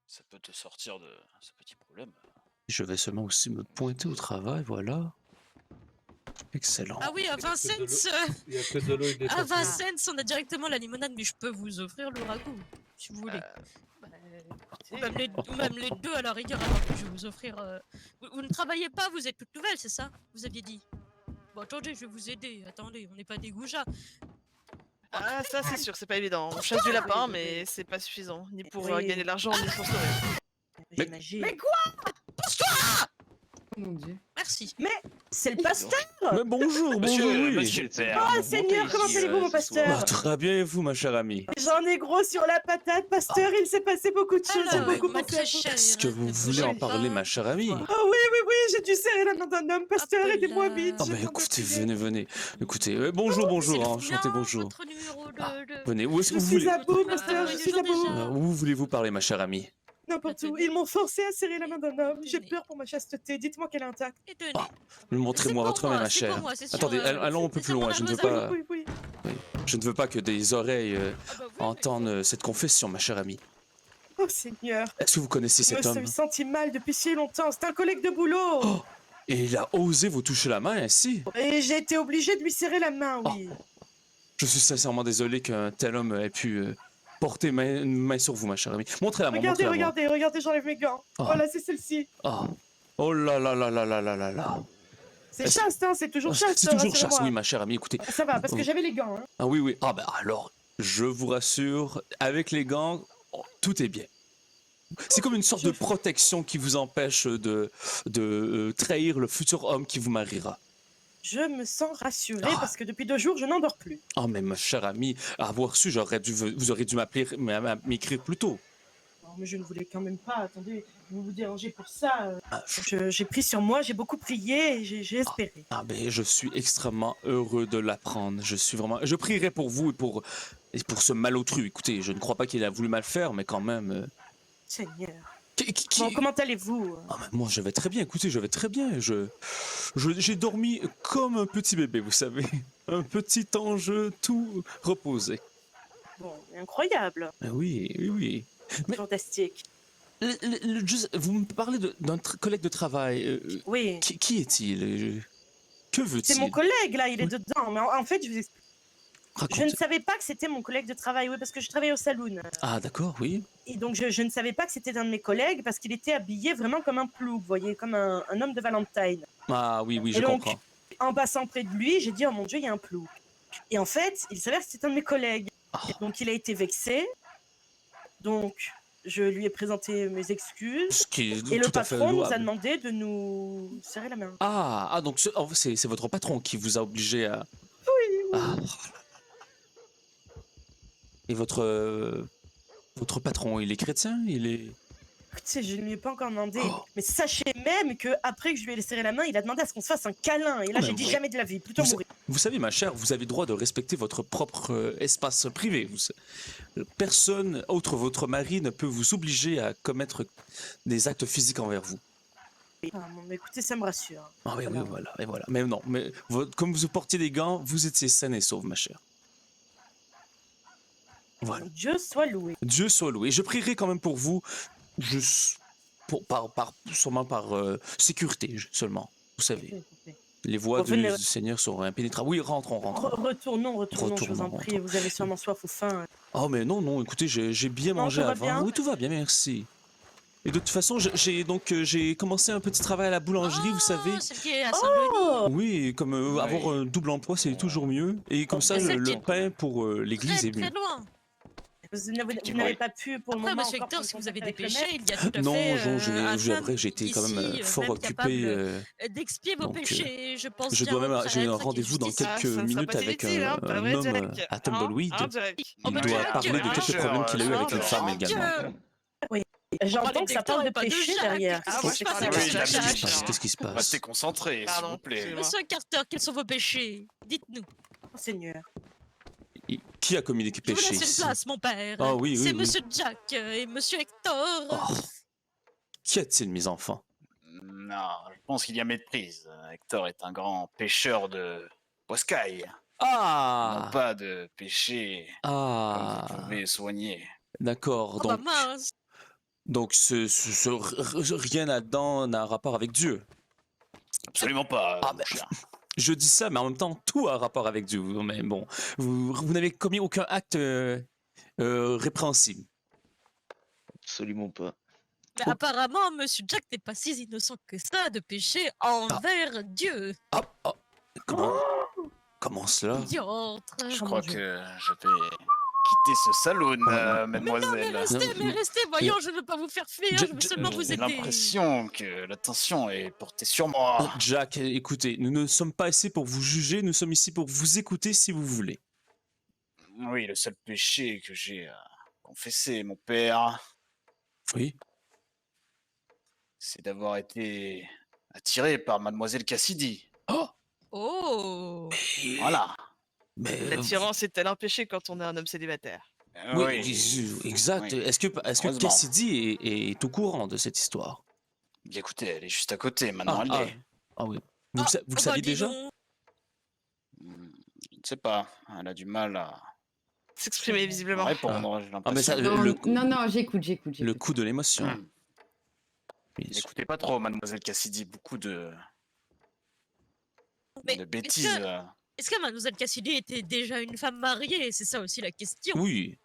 Ça peut te sortir de ce petit problème. Je vais seulement aussi me pointer au travail, voilà. Excellent. Ah oui, à Vincennes, Il y a que de l'eau et des à tortillas. Vincennes, on a directement la limonade, mais je peux vous offrir le ragoût, si vous voulez. Ou même les deux à la rigueur, alors que je vais vous offrir... Vous ne travaillez pas, vous êtes toute nouvelle, c'est ça? Vous aviez dit. Bon, attendez, je vais vous aider. Attendez, on n'est pas des goujats. Ah, ça c'est sûr, c'est pas évident. On chasse du lapin, mais c'est pas suffisant. Ni pour gagner de l'argent, ni pour se nourrir. J'imagine. Mais quoi? Oh mon dieu. Merci. Mais c'est le pasteur! Mais bonjour, bonjour, oui. Monsieur le père. Oh Seigneur, comment allez-vous mon pasteur? Très bien, et vous, ma chère amie? J'en ai gros sur la patate, pasteur, il s'est passé beaucoup de choses, j'ai Alors, beaucoup ma pensé à très vous. chère, Est-ce que vous ne voulez en bougez parler, pas. ma chère amie? Oh oui, j'ai dû serrer la main d'un homme, pasteur, Hop aidez-moi là. vite. Ah j'ai bah besoin de écoutez, prier. venez. Écoutez, bonjour, C'est enchanté, bien, bonjour. votre numéro de... Venez, où est-ce que Je vous suis voulez? à bout, pasteur, je il est suis à jour bout. déjà. Où voulez-vous parler, ma chère amie? N'importe où, ils m'ont forcé à serrer la main d'un homme, j'ai peur pour ma chasteté, dites-moi qu'elle est intacte. Et tenez. Ah, Montrez-moi C'est votre pour main, moi, ma c'est chère. pour moi, c'est sûr, Attendez, allons un peu c'est plus loin, je ne veux mademoiselle. pas... Oui. Je ne veux pas que des oreilles Ah bah oui, entendent cette confession, ma chère amie. Oh Seigneur, Est-ce que vous connaissez je me cet homme? suis senti mal depuis si longtemps, c'est un collègue de boulot. Oh, et il a osé vous toucher la main ainsi? Et j'ai été obligée de lui serrer la main, oui. Je suis sincèrement désolé qu'un tel homme ait pu porter une main sur vous, ma chère amie. Montrez-la moi, montrez-la moi. Regardez, j'enlève mes gants. Oh. Voilà, c'est celle-ci. Oh là là là là là là là là. C'est chaste, hein, c'est toujours chaste. C'est toujours rassurez-moi. chasse, oui, ma chère amie, écoutez. Ça va, parce que j'avais les gants. Hein. Ah oui. Ah ben alors, je vous rassure, avec les gants, tout est bien. C'est comme une sorte de protection qui vous empêche de trahir le futur homme qui vous mariera. Je me sens rassurée parce que depuis 2 jours, je n'endors plus. Oh mais ma chère amie, à avoir su, vous auriez dû m'écrire plus tôt. Non, mais je ne voulais quand même pas. Attendez, vous vous dérangez pour ça. J'ai pris sur moi, j'ai beaucoup prié et j'ai espéré. Ah ben je suis extrêmement heureux de l'apprendre. Je prierai pour vous et pour ce malotru. Écoutez, je ne crois pas qu'il a voulu mal faire, mais quand même. Seigneur. Bon, comment allez-vous? Ah, mais moi, je vais très bien. Écoutez, je vais très bien. J'ai dormi comme un petit bébé, vous savez. Un petit ange tout reposé. Bon, incroyable. Oui. Mais, fantastique. vous me parlez d'un collègue de travail. Oui. Qui est-il? Que veut-il? C'est mon collègue, là, il est dedans. Mais en fait, je vous explique. Racontez. Je ne savais pas que c'était mon collègue de travail, oui, parce que je travaille au saloon. Ah, d'accord, oui. Et donc, je ne savais pas que c'était un de mes collègues parce qu'il était habillé vraiment comme un plouc, vous voyez, comme un homme de Valentine. Ah, oui, Et je donc, comprends. En passant près de lui, j'ai dit, oh mon Dieu, il y a un plouc. Et en fait, il s'avère que c'était un de mes collègues. Et donc, il a été vexé. Donc, je lui ai présenté mes excuses. Et le patron nous a demandé de nous serrer la main. Ah, donc c'est votre patron qui vous a obligé à... Oui. Ah. Et votre patron, il est chrétien? Il est... Écoutez, je ne lui ai pas encore demandé. Mais sachez même que après que je lui ai serré la main, il a demandé à ce qu'on se fasse un câlin. Et là, j'ai dit jamais de la vie, plutôt mourir. Vous savez, ma chère, vous avez le droit de respecter votre propre espace privé. Personne, autre votre mari, ne peut vous obliger à commettre des actes physiques envers vous. Ah, bon, mais écoutez, ça me rassure. Ah oui, voilà. Mais non, comme vous portiez des gants, vous étiez saine et sauve, ma chère. Voilà. Dieu soit loué. Dieu soit loué. Je prierai quand même pour vous, sûrement par sécurité seulement. Vous savez, les voies du Seigneur sont impénétrables. Oui, rentrons. Retournons, je vous en prie. Vous avez sûrement soif ou faim. Oh mais non, écoutez, j'ai bien mangé avant. Bien? Oui, tout va bien, merci. Et de toute façon, j'ai commencé un petit travail à la boulangerie, vous savez. C'est qui est à Saint-Denis. Oui, comme avoir un double emploi, c'est toujours mieux. Et comme ça, le pain pour l'église est mieux. Très loin. Vous n'avez pas pu pour le moment. Monsieur Hector, si vous avez des péchés, il y a tout à fait. J'ai été quand même fort occupé. D'expier vos péchés, je pense. J'ai un rendez-vous dans quelques minutes avec un homme à Tumbleweed. Il doit parler de quelques problèmes qu'il a eu avec une femme également. Oui, j'entends que ça parle de péché derrière. Qu'est-ce qui se passe? Restez concentré, s'il vous plaît. Monsieur Carter, quels sont vos péchés? Dites-nous. Oh, Seigneur. Qui a commis des péchés? Je vous laisse une place, mon père. Ah oui. C'est Monsieur Jack et Monsieur Hector. Oh. Qu'y a-t-il, mes enfants? Non, je pense qu'il y a méprise. Hector est un grand pêcheur de poiscaille. Ah! Non pas de péché comme vous pouvez soigner. D'accord, donc... mince. Donc, rien là-dedans n'a un rapport avec Dieu. Absolument pas, Ah, mon ben, cher. je dis ça, mais en même temps, tout a un rapport avec Dieu. Mais bon, vous n'avez commis aucun acte répréhensible. Absolument pas. Mais Oh. apparemment, Monsieur Jack n'est pas si innocent que ça de pécher envers Dieu. Ah, comment cela? Diantre. Je Oh, crois mon Dieu. que je vais quitter ce saloon, non. mademoiselle. Mais restez, voyons, je ne veux pas vous faire fuir, je veux seulement vous J'ai aider. l'impression que l'attention est portée sur moi. Jack, écoutez, nous ne sommes pas ici pour vous juger, nous sommes ici pour vous écouter si vous voulez. Oui, le seul péché que j'ai à confesser, mon père, Oui. c'est d'avoir été attiré par mademoiselle Cassidy. Oh! Oh. Voilà. Mais L'attirance est-elle un péché quand on est un homme célibataire? oui, exact. Oui. Est-ce que Heureusement. Cassidy est au courant de cette histoire? Bien, écoutez, elle est juste à côté, maintenant elle l'est. Oui. Vous le saviez déjà? Je ne sais pas, elle a du mal à S'exprimer visiblement. répondre, j'ai Ah, mais ça, l'impression. Non, j'écoute. le coup de l'émotion. Oui, N'écoutez pas trop, mademoiselle Cassidy, beaucoup de Mais bêtises. est-ce que Mademoiselle Cassidy était déjà une femme mariée? C'est ça aussi la question. oui.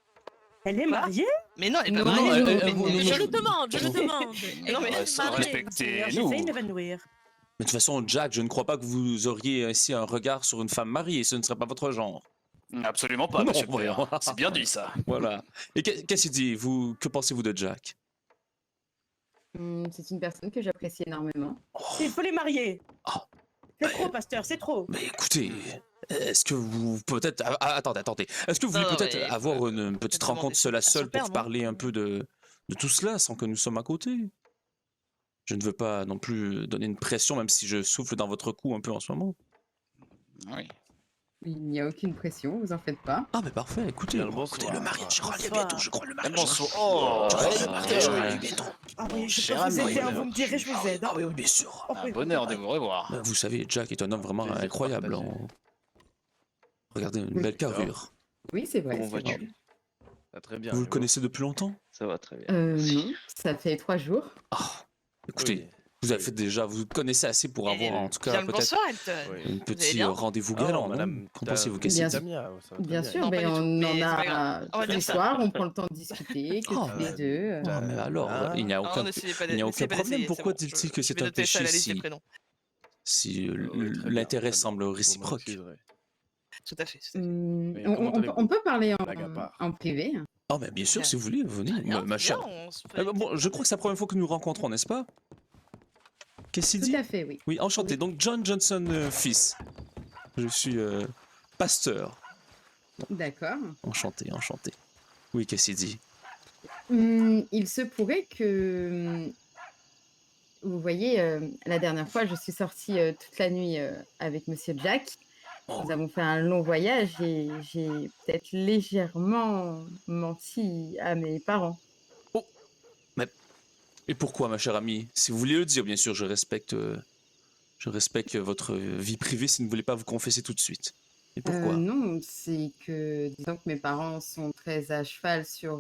Elle est mariée? Mais non, elle est pas Non, mariée. Je le demande, je le demande. Non, mais Elle est mariée. respectez-nous. J'ai failli m'évanouir. Mais de toute façon, Jack, je ne crois pas que vous auriez ainsi un regard sur une femme mariée. Ce ne serait pas votre genre. Absolument pas, Non, monsieur le voyons. père. C'est bien dit, ça. Voilà. Et Cassidy, que pensez-vous de Jack? C'est une personne que j'apprécie énormément. Il faut les marier. Ah. C'est trop, pasteur, c'est trop. Mais écoutez, est-ce que vous peut-être... Attendez. Est-ce que vous voulez Non, peut-être mais avoir une petite demander rencontre seule à à son seule père, pour non? parler un peu de tout cela sans que nous sommes à côté? Je ne veux pas non plus donner une pression, même si je souffle dans votre cou un peu en ce moment. Oui. Il n'y a aucune pression, vous en faites pas. Ah, mais parfait, écoutez, Bien le bonsoir. le mariage aura lieu Bonsoir. bientôt, je crois, le mariage. Bonsoir. Oh, Je crois que ouais, le mariage aura ouais. lieu bientôt. Ah oui, je cher peux vous ami. aider, hein, vous me direz, je vous aide. Ah oui, bien sûr. Oh, Un oui. bonheur de vous revoir. Vous savez, Jack est un homme vraiment Plaisir incroyable. partagé. Regardez, une Oui. belle carrure. Oui, c'est vrai. Comment c'est vrai. vas-tu? Ah, très bien. Vous le je connaissez depuis longtemps? Ça va très bien. Non, ça fait 3 jours. Ah, écoutez, Oui. vous avez fait déjà, vous connaissez assez pour avoir en tout cas Bien le peut-être bonsoir, Elton. Oui. un allez petit bien rendez-vous Oh, galant, non? madame, Qu'en pensez-vous, Cassie? Bien sûr. Damien, ça va très Bien sûr, Non, pas ben du tout, on mais en c'est pas a grave. On va tous les dire ça. soirs, on prend le temps de discuter, que Ah, tous les deux. Ah, mais alors, Hein? il n'y a Non, aucun, n'essayez pas il n'y a n'essayez aucun pas problème. d'essayer, Pourquoi c'est bon, dit-il je- que je c'est vais un noter ça à la péché liste des si, prénoms. si Oui, très bien, l'intérêt très bien. semble Vous réciproque? m'excuserez. Tout à fait. tout à fait. Mais comment allez-vous? On peut parler Blague à part. en privé. Oh, mais bien sûr, si vous voulez, venez, Bien, ma chère. bien, on se fait- Bon, je crois que c'est la première fois que nous nous rencontrons, n'est-ce pas? Qu'est-ce qu'il Tout dit? à fait, oui. Oui, enchanté. Oui. Donc, John Johnson, fils. Je suis pasteur. D'accord. Enchanté. Oui, qu'est-ce qu'il dit? Il se pourrait que, vous voyez, la dernière fois, je suis sortie toute la nuit avec Monsieur Jack. Oh. Nous avons fait un long voyage et j'ai peut-être légèrement menti à mes parents. Et pourquoi, ma chère amie? Si vous voulez le dire, bien sûr, je respecte votre vie privée si vous ne voulez pas vous confesser tout de suite. Et pourquoi? Non, c'est que, disons que mes parents sont très à cheval sur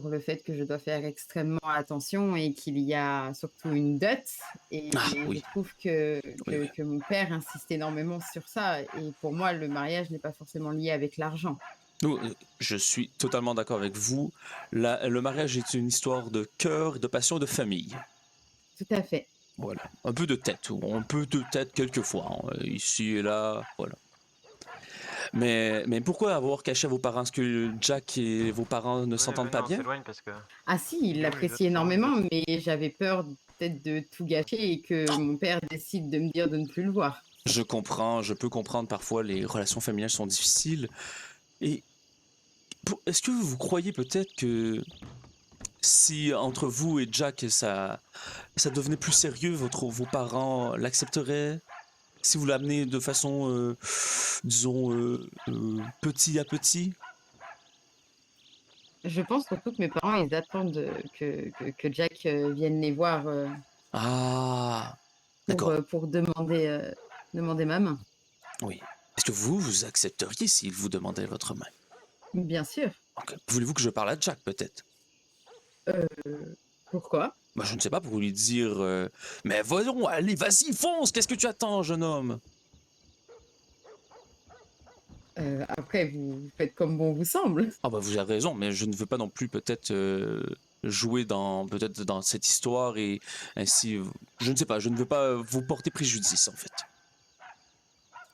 le fait que je dois faire extrêmement attention et qu'il y a surtout une dot. Et Ah, oui. je trouve que Oui. mon père insiste énormément sur ça. Et pour moi, le mariage n'est pas forcément lié avec l'argent. Nous, je suis totalement d'accord avec vous. Le mariage est une histoire de cœur, de passion, de famille. Tout à fait. Voilà. Un peu de tête quelquefois, hein, ici et là, voilà. Mais pourquoi avoir caché à vos parents? Est-ce que Jack et vos parents ne s'entendent pas bien? Parce que... Ah si, il Oui, l'apprécie je énormément, mais j'avais peur peut-être de tout gâcher et que mon père décide de me dire de ne plus le voir. Je peux comprendre parfois les relations familiales sont difficiles. Et est-ce que vous croyez peut-être que si entre vous et Jack ça devenait plus sérieux, vos parents l'accepteraient? Si vous l'amenez de façon, disons, petit à petit? Je pense surtout que mes parents, ils attendent que Jack vienne les voir Ah, d'accord. pour demander ma main. Oui. Est-ce que vous accepteriez s'il vous demandait votre main? Bien sûr. Ok. Voulez-vous que je parle à Jack, peut-être? Euh, Pourquoi? Bah, je ne sais pas, pour lui dire mais voyons, allez, vas-y, fonce, qu'est-ce que tu attends, jeune homme? Après, vous faites comme bon vous semble. Ah bah vous avez raison, mais je ne veux pas non plus peut-être jouer peut-être dans cette histoire et ainsi, je ne sais pas, je ne veux pas vous porter préjudice en fait.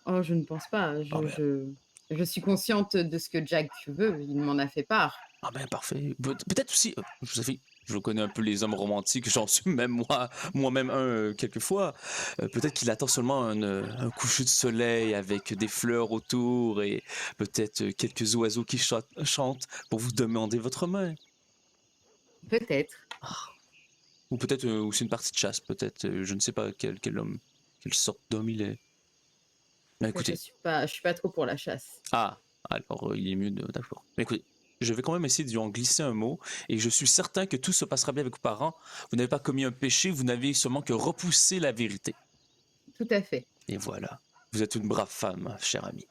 Oh, je ne pense pas. Ah ben, Je suis consciente de ce que Jack veut. Il m'en a fait part. ah ben parfait. Peut-être aussi, je connais un peu les hommes romantiques, j'en suis même moi-même un quelquefois. Peut-être qu'il attend seulement un coucher de soleil avec des fleurs autour et peut-être quelques oiseaux qui chantent pour vous demander votre main. Peut-être. Ou peut-être aussi une partie de chasse, peut-être, je ne sais pas quel homme, quelle sorte d'homme il est. Mais écoutez, Je suis pas trop pour la chasse. alors il est mieux d'accord. Mais écoutez, je vais quand même essayer de lui en glisser un mot, et je suis certain que tout se passera bien avec vos parents. Vous n'avez pas commis un péché, vous n'avez seulement que repoussé la vérité. Tout à fait. Et voilà, vous êtes une brave femme, chère amie.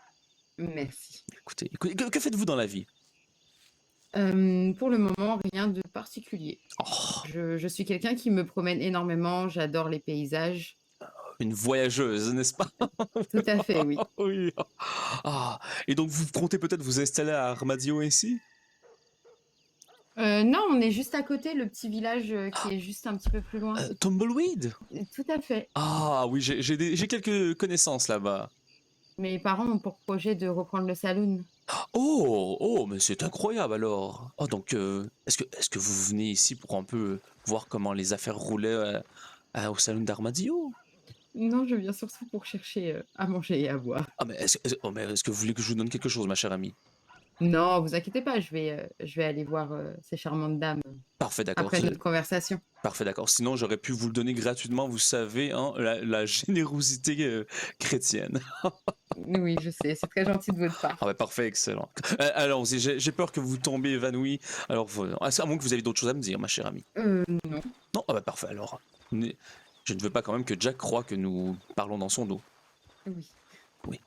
Merci. Écoutez, que faites-vous dans la vie? Pour le moment, rien de particulier. Oh, Je suis quelqu'un qui me promène énormément. J'adore les paysages. une voyageuse, n'est-ce pas? Tout à fait, oui. Oui. Ah, et donc vous comptez peut-être vous installer à Armadillo ainsi? Non, on est juste à côté, le petit village qui est juste un petit peu plus loin. Tumbleweed? Tout à fait. Ah oui, j'ai quelques connaissances là-bas. Mes parents ont pour projet de reprendre le saloon. Oh, mais c'est incroyable alors. Oh, donc, est-ce que vous venez ici pour un peu voir comment les affaires roulaient au salon d'Armadillo? Non, je viens surtout pour chercher à manger et à boire. Ah, mais est-ce que vous voulez que je vous donne quelque chose, ma chère amie? Non, vous inquiétez pas, je vais aller voir ces charmantes dames Parfait, d'accord. après notre conversation. Parfait, d'accord. Sinon, j'aurais pu vous le donner gratuitement, vous savez, hein, la générosité chrétienne. Oui, je sais, c'est très gentil de votre part. Ah, bah, parfait, excellent. Alors, j'ai peur que vous tombiez évanoui. Alors, à moins que vous ayez d'autres choses à me dire, ma chère amie. Non. Non, ah bah parfait, alors. Je ne veux pas quand même que Jack croie que nous parlons dans son dos. Oui.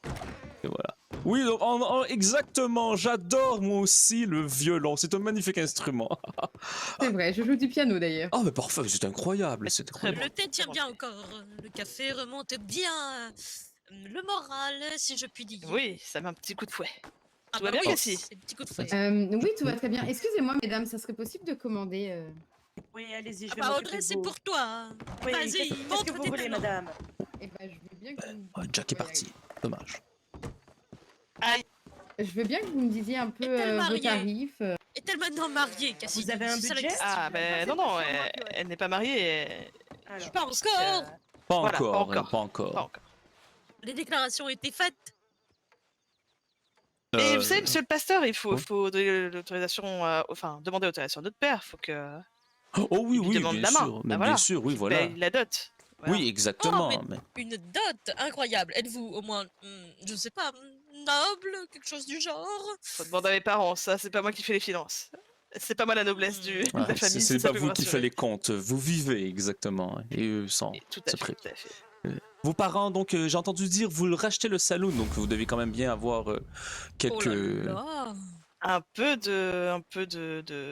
Et voilà. Oui, donc, exactement, j'adore moi aussi le violon, c'est un magnifique instrument. C'est vrai, je joue du piano d'ailleurs. Ah, mais parfait, c'est incroyable, c'est incroyable. Le thé tient bien encore. Le café remonte bien. Le moral, si je puis dire. Oui, ça met un petit coup de fouet. Ah tout va bah bien, oui, Cassie? c'est un petit coup de fouet. Oui, tout va très bien. Excusez-moi, mesdames, ça serait possible de commander Oui, allez-y, je Ah vais bah m'occuper Audrey, de c'est vous. pour toi. Oui, Vas-y, qu'est-ce que montre vous tes voulez, talents. madame? Eh ben, je veux bien que vous... Jack est parti, dommage. Aïe. Je veux bien que vous me disiez un peu Est-elle vos mariée tarifs. Est-elle maintenant mariée, Cassie? Vous avez un C'est ça la budget? question. Ah, ben non, elle n'est pas mariée. Alors, Pas encore. Pas Voilà, encore, pas encore. pas encore. Pas encore. Les déclarations ont été faites. Et vous savez, monsieur le pasteur, il oui. faut donner l'autorisation, demander l'autorisation à notre père. Faut que. Oh oui, il lui oui, demande bien la main. sûr, Bah mais voilà. bien sûr, oui, Qu'il voilà. paye la dot. Voilà. Oui, exactement. Oh, Une dot incroyable. Êtes-vous au moins, je sais pas, noble, quelque chose du genre? Faut demander à mes parents, ça, c'est pas moi qui fais les finances. C'est pas moi la noblesse de Ah, la famille. c'est si ça pas peut vous qui rassurer. faites les comptes, vous vivez exactement, et eux sans. Et tout à c'est fait, prêt. tout à fait. Vos parents, donc, j'ai entendu dire, vous le rachetez le saloon, donc vous devez quand même bien avoir quelques. Oh là là. Un peu de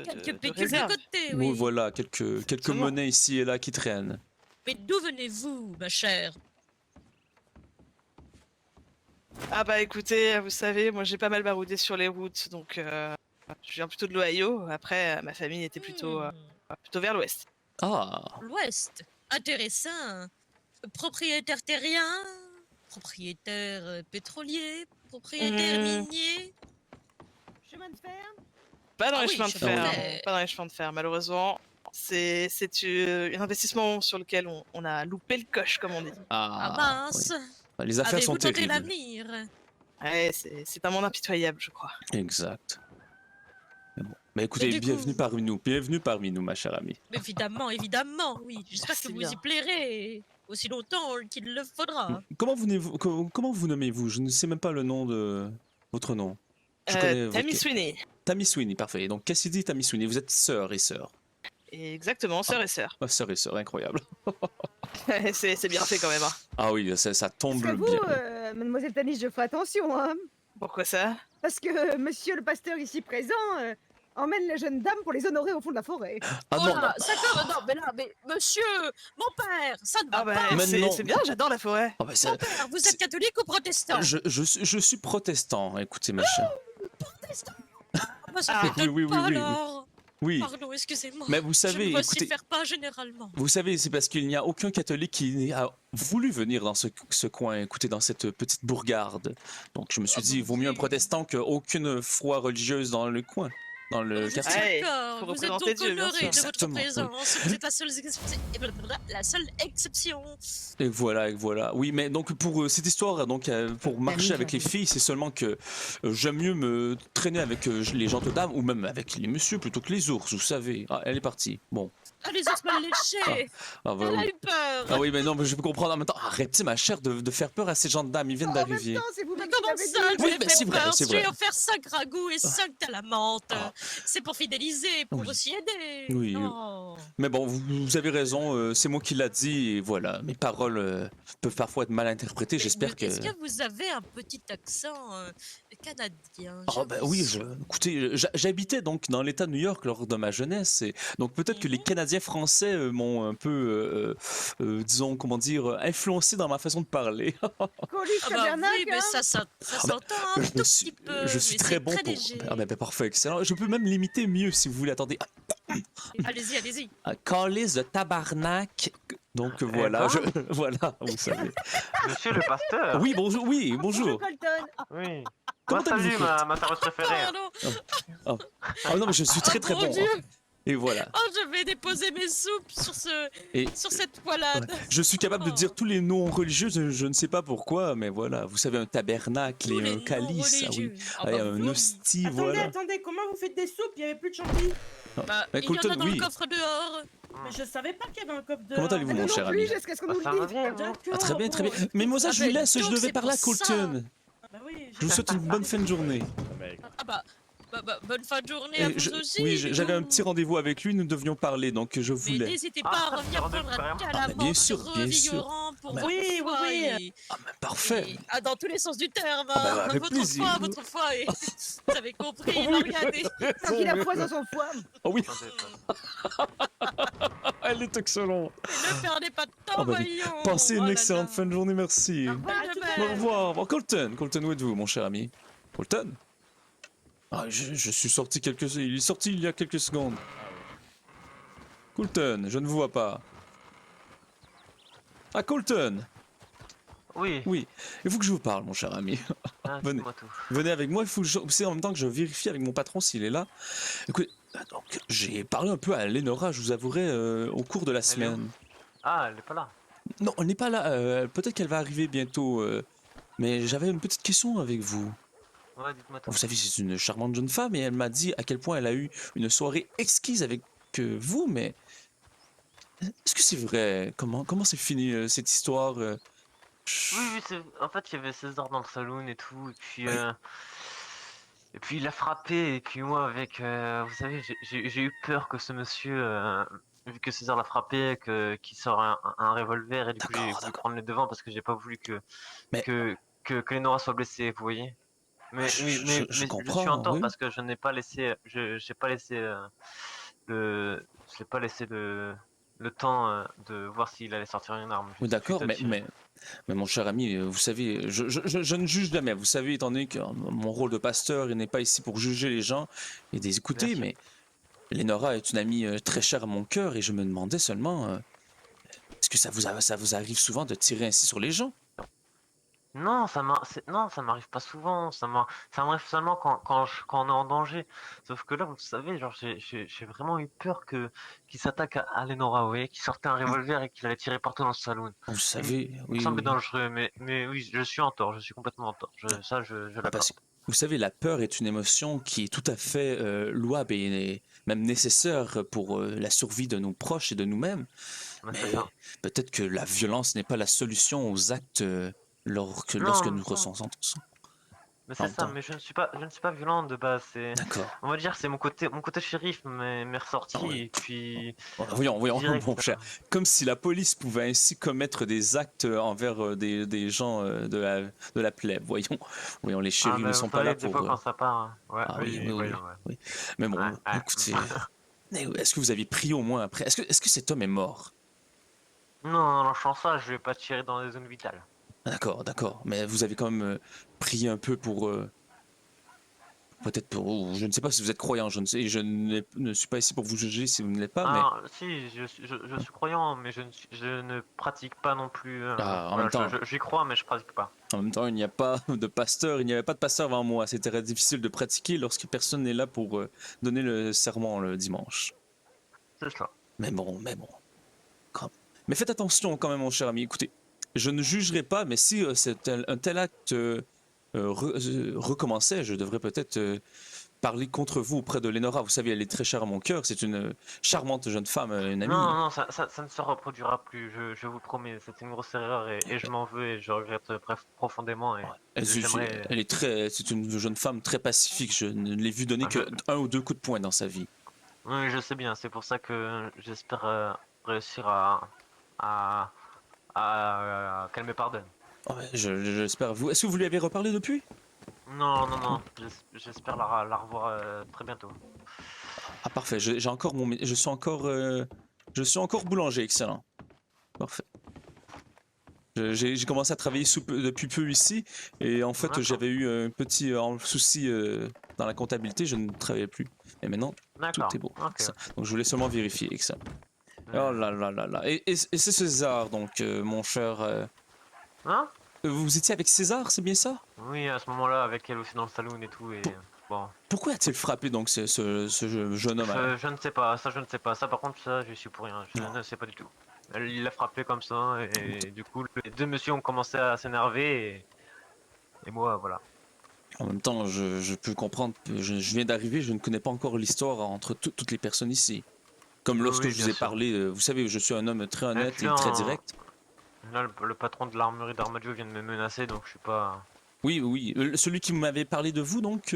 Quelques pécules de réserve. côté, Oui, oui. voilà, quelques Seulement. monnaies ici et là qui traînent. Mais d'où venez-vous, ma chère? Ah bah écoutez, vous savez, moi j'ai pas mal baroudé sur les routes, donc je viens plutôt de l'Ohio. Après, ma famille était plutôt vers l'ouest. Ah, L'Ouest. Intéressant. Propriétaire terrien, propriétaire pétrolier, propriétaire minier. chemin de fer? Pas dans Ah les oui, chemins de chemin de fer, fer. pas dans les chemins de fer, malheureusement. C'est un investissement sur lequel on a loupé le coche, comme on dit. Ah mince. oui. Les affaires sont Avez-vous tenté terribles. l'avenir? Ouais, c'est un monde impitoyable, je crois. Exact. Mais bon. Mais écoutez, Et du bienvenue coup- parmi nous, ma chère amie. Évidemment, évidemment, oui. J'espère Merci que vous bien. y plairez aussi longtemps qu'il le faudra. Comment vous nommez-vous? Je ne sais même pas le nom de votre nom. Je connais votre- Tammy Sweeney. Tammy Sweeney, parfait. Donc Cassidy et Tammy Sweeney, vous êtes sœurs et sœurs. Exactement, sœur et sœur. Ah, sœurs et sœurs, incroyable. c'est bien fait quand même. Hein. Ah oui, ça tombe Parce que vous, bien. mademoiselle Tanis, je ferai attention, hein, Pourquoi ça? parce que monsieur le pasteur ici présent, emmène les jeunes dames pour les honorer au fond de la forêt. Ah Oh non, là, d'accord, non, mais là, mais monsieur, mon père, ça ne va Ah bah, pas. Mais non. c'est bien, j'adore la forêt. ah bah, ça- Mon père, vous c'est- êtes catholique ou protestant? je suis protestant, écoutez ma chère. Protestant. Ah bah, ça Ah, m'étonne oui, oui, pas oui, oui. alors. Oui, Pardon, excusez-moi. mais vous Je savez, ne écoutez, vocifère pas généralement. vous savez, c'est parce qu'il n'y a aucun catholique qui a voulu venir dans ce coin, écoutez, dans cette petite bourgade. Donc je me suis Ah, dit, mon vaut mieux un Dieu. protestant qu'aucune foi religieuse dans le coin, dans le Je suis quartier. Ouais, d'accord, faut vous êtes représenter donc Dieu, bien honoré sûr. de votre Exactement, oui. présence. Vous êtes la seule exception. Et voilà, et voilà. Oui, mais donc pour cette histoire, donc pour marcher avec les j'avoue. filles, c'est seulement que j'aime mieux me traîner avec les gens de dames ou même avec les messieurs plutôt que les ours, vous savez. Ah, elle est partie. Bon. Ah, les ours mal léchés. Ah, bah, Elle a oui. eu peur. Ah oui, mais non, mais je peux comprendre en même temps. Arrêtez, ma chère, de faire peur à ces gens de dames. Ils viennent d'arriver. Non, c'est Mais vous-même qui comment l'avez ça, dit. je Oui, lui ai mais fait c'est vrai, peur. c'est Je lui ai vrai. offert 5 ragoûts et 5 talamantes. Ah. C'est pour fidéliser, pour Oui. aussi aider. Oui. Non. Mais bon, vous avez raison, c'est moi qui l'a dit, et voilà. Mes paroles peuvent parfois être mal interprétées, Mais j'espère que... Est-ce que vous avez un petit accent canadien? Ah ben oui, écoutez, j'habitais donc dans l'État de New York lors de ma jeunesse, et donc peut-être que les Canadiens français m'ont un peu, disons, comment dire, influencé dans ma façon de parler. Colis Ah bah tabernacle, oui, mais hein. ça bah, s'entend un tout petit peu. je suis mais très c'est bon très pour... léger. Ah ben parfait, excellent. Je peux même l'imiter mieux si vous voulez, attendez. Allez-y, allez-y. Calice de tabarnak. Donc voilà, voilà, vous savez. Monsieur le pasteur. Oui, bonjour, oui, Bonjour bonjour. Colton. Oui. Comment Moi, salut, allez-vous, ma service préférée. Pardon. Ah non, mais je suis très très mon bon. Dieu. Hein. Et voilà. Oh, je vais déposer mes soupes Et sur cette poilade. je suis capable de dire tous les noms religieux, je ne sais pas pourquoi, mais voilà. Vous savez, un tabernacle Tous et les un noms calice. Ah oui. religieux. Ah Ah, bah un oui. hostie, Attendez, voilà. attendez, comment vous faites des soupes? Il n'y avait plus de chantilly. Bah, Mais il y en Colton, a dans oui. le coffre dehors. Mais je savais pas qu'il y avait un coffre de. Comment allez-vous, Nous mon non cher plus, ami? jusqu'à ce qu'on nous Ça le va dise. bien, vous Ah, très bien, très bien. Mais moi, ça, je Ah, vous ben, laisse, je donc, devais c'est parler à pour ça. Colton. Bah oui, Je vous souhaite une bonne fin de journée. Ah bah, bonne fin de journée à Et vous aussi. oui, j'avais un petit rendez-vous avec lui, nous devions parler, donc je Mais voulais. n'hésitez pas Ah, à revenir rendez-vous prendre un carrément. calamar bien sûr, bien sûr. revigorant pour Bah, votre oui, foie oui. et- Ah, mais parfait. et- dans tous les sens du terme. Ah bah, hein. avec votre plaisir. foie et... Vous avez compris, Morgane. Parce qu'il a froid dans son foie. Ah oui, Attendez, elle est excellente. Ne perdez pas de temps, Ah bah, voyons. Passez une Oh là excellente là. fin de journée, merci. Bonne Au nouvelle. revoir. Bon, Colton, où êtes-vous, mon cher ami? Colton? Ah, je suis sorti il est sorti il y a quelques secondes. Colton, je ne vous vois pas. Ah, Colton! oui. Oui, il faut que je vous parle, mon cher ami. Ah, Venez. dites-moi tout. Venez avec moi, il faut que c'est en même temps que je vérifie avec mon patron s'il est là. Écoutez, donc, j'ai parlé un peu à Lénora, je vous avouerai, au cours de la Elle est où? semaine. Ah, elle est pas là. Non, elle n'est pas là. Peut-être qu'elle va arriver bientôt. Mais j'avais une petite question avec vous. Ouais, dites-moi tout. Vous savez, c'est une charmante jeune femme et elle m'a dit à quel point elle a eu une soirée exquise avec vous, mais est-ce que c'est vrai? Comment c'est fini cette histoire Oui, en fait, il y avait César dans le saloon et tout, et puis il a frappé, et puis moi, avec, vous savez, j'ai eu peur que ce monsieur, vu que César l'a frappé, qu'il sort un revolver, et du coup, j'ai voulu prendre les devants parce que j'ai pas voulu Mais- que Lénora soit blessée, vous voyez? Mais Je je comprends, suis en tort oui. parce que je n'ai pas laissé, j'ai pas laissé le temps de voir s'il allait sortir une arme. Oui, J'ai d'accord, tout de suite tiré. mais mon cher ami, vous savez, je ne juge jamais. Vous savez, étant donné que mon rôle de pasteur, il n'est pas ici pour juger les gens et les écouter, Bien sûr. mais Lénora est une amie très chère à mon cœur et je me demandais seulement, est-ce que ça vous arrive souvent de tirer ainsi sur les gens? Non, non, ça m'arrive pas souvent. Ça m'arrive seulement quand on est en danger. Sauf que là, vous savez, genre, j'ai vraiment eu peur qu'il s'attaque à Lénora, vous voyez, qu'il sortait un revolver et qu'il allait tirer partout dans le saloon. Vous savez, Ça oui. me semble oui. dangereux, mais oui, je suis en tort, je suis complètement en tort. Je Ah, l'accorde. parce que, vous savez, la peur est une émotion qui est tout à fait louable et même nécessaire pour la survie de nos proches et de nous-mêmes. Ouais, c'est Mais ça. peut-être que la violence n'est pas la solution aux actes lorsque Non, nous non. ressentons ça. Mais En c'est même ça, temps. mais je ne suis pas violent de base. D'accord. On va dire, c'est mon côté shérif m'est ressorti Ah ouais. et puis Voyons, direct. mon cher. Comme si la police pouvait ainsi commettre des actes envers des gens de la plèbe. Voyons, les Ah shérifs ne bah vous sont pas là savez, des fois pour. quand ça part. Ouais, Ah oui, oui, oui, oui, voyons, ouais. oui. Mais bon, Ouais, ouais. écoutez, est-ce que vous avez prié au moins après? Est-ce que cet homme est mort? Non, non, sans ça, je vais pas tirer dans les zones vitales. D'accord. Mais vous avez quand même prié un peu pour. Peut-être pour. Ou je ne sais pas si vous êtes croyant, je ne suis pas ici pour vous juger si vous ne l'êtes pas, mais. Ah, si, je suis croyant, mais je ne pratique pas non plus. En Voilà, même temps. j'y crois, mais je pratique pas. En même temps, il n'y a pas de pasteur, il n'y avait pas de pasteur avant moi. C'était très difficile de pratiquer lorsque personne n'est là pour donner le serment le dimanche. C'est ça. Mais bon. Mais faites attention quand même, mon cher ami. Écoutez, je ne jugerai pas, mais si un tel acte recommençait, je devrais peut-être parler contre vous auprès de Lénora. Vous savez, elle est très chère à mon cœur. C'est une charmante jeune femme, une amie. Non, non, ça ne se reproduira plus, je vous promets. C'était une grosse erreur et je m'en veux et je regrette profondément. Et j'aimerais. Elle est c'est une jeune femme très pacifique. Je ne l'ai vue donner que un ou deux coups de poing dans sa vie. Oui, je sais bien. C'est pour ça que j'espère réussir à qu'elle me pardonne. Ouais, j'espère. Est-ce que vous lui avez reparlé depuis? Non, non, non. J'espère la revoir très bientôt. Ah parfait. Je suis encore boulanger. Excellent. Parfait. J'ai commencé à travailler depuis peu ici et en fait j'avais eu un petit souci dans la comptabilité, je ne travaillais plus. Et maintenant tout est beau. Okay. Donc je voulais seulement vérifier ça. Oh là là là là. Et c'est César donc mon cher. Hein? Vous étiez avec César, c'est bien ça? Oui, à ce moment-là, avec elle aussi dans le saloon et tout. Et bon. Pourquoi a-t-il frappé donc ce jeune homme? Je ne sais pas, ça je ne sais pas. Ça par contre, ça je suis pour rien. Je ne sais pas du tout. Il l'a frappé comme ça et du coup les deux messieurs ont commencé à s'énerver et moi voilà. En même temps, je peux comprendre, je viens d'arriver, je ne connais pas encore l'histoire entre toutes les personnes ici. Comme lorsque Oui, je vous ai parlé, vous savez, je suis un homme très honnête et très direct. Là, le patron de l'armurerie d'Armadio vient de me menacer, donc je suis pas... Oui, celui qui m'avait parlé de vous, donc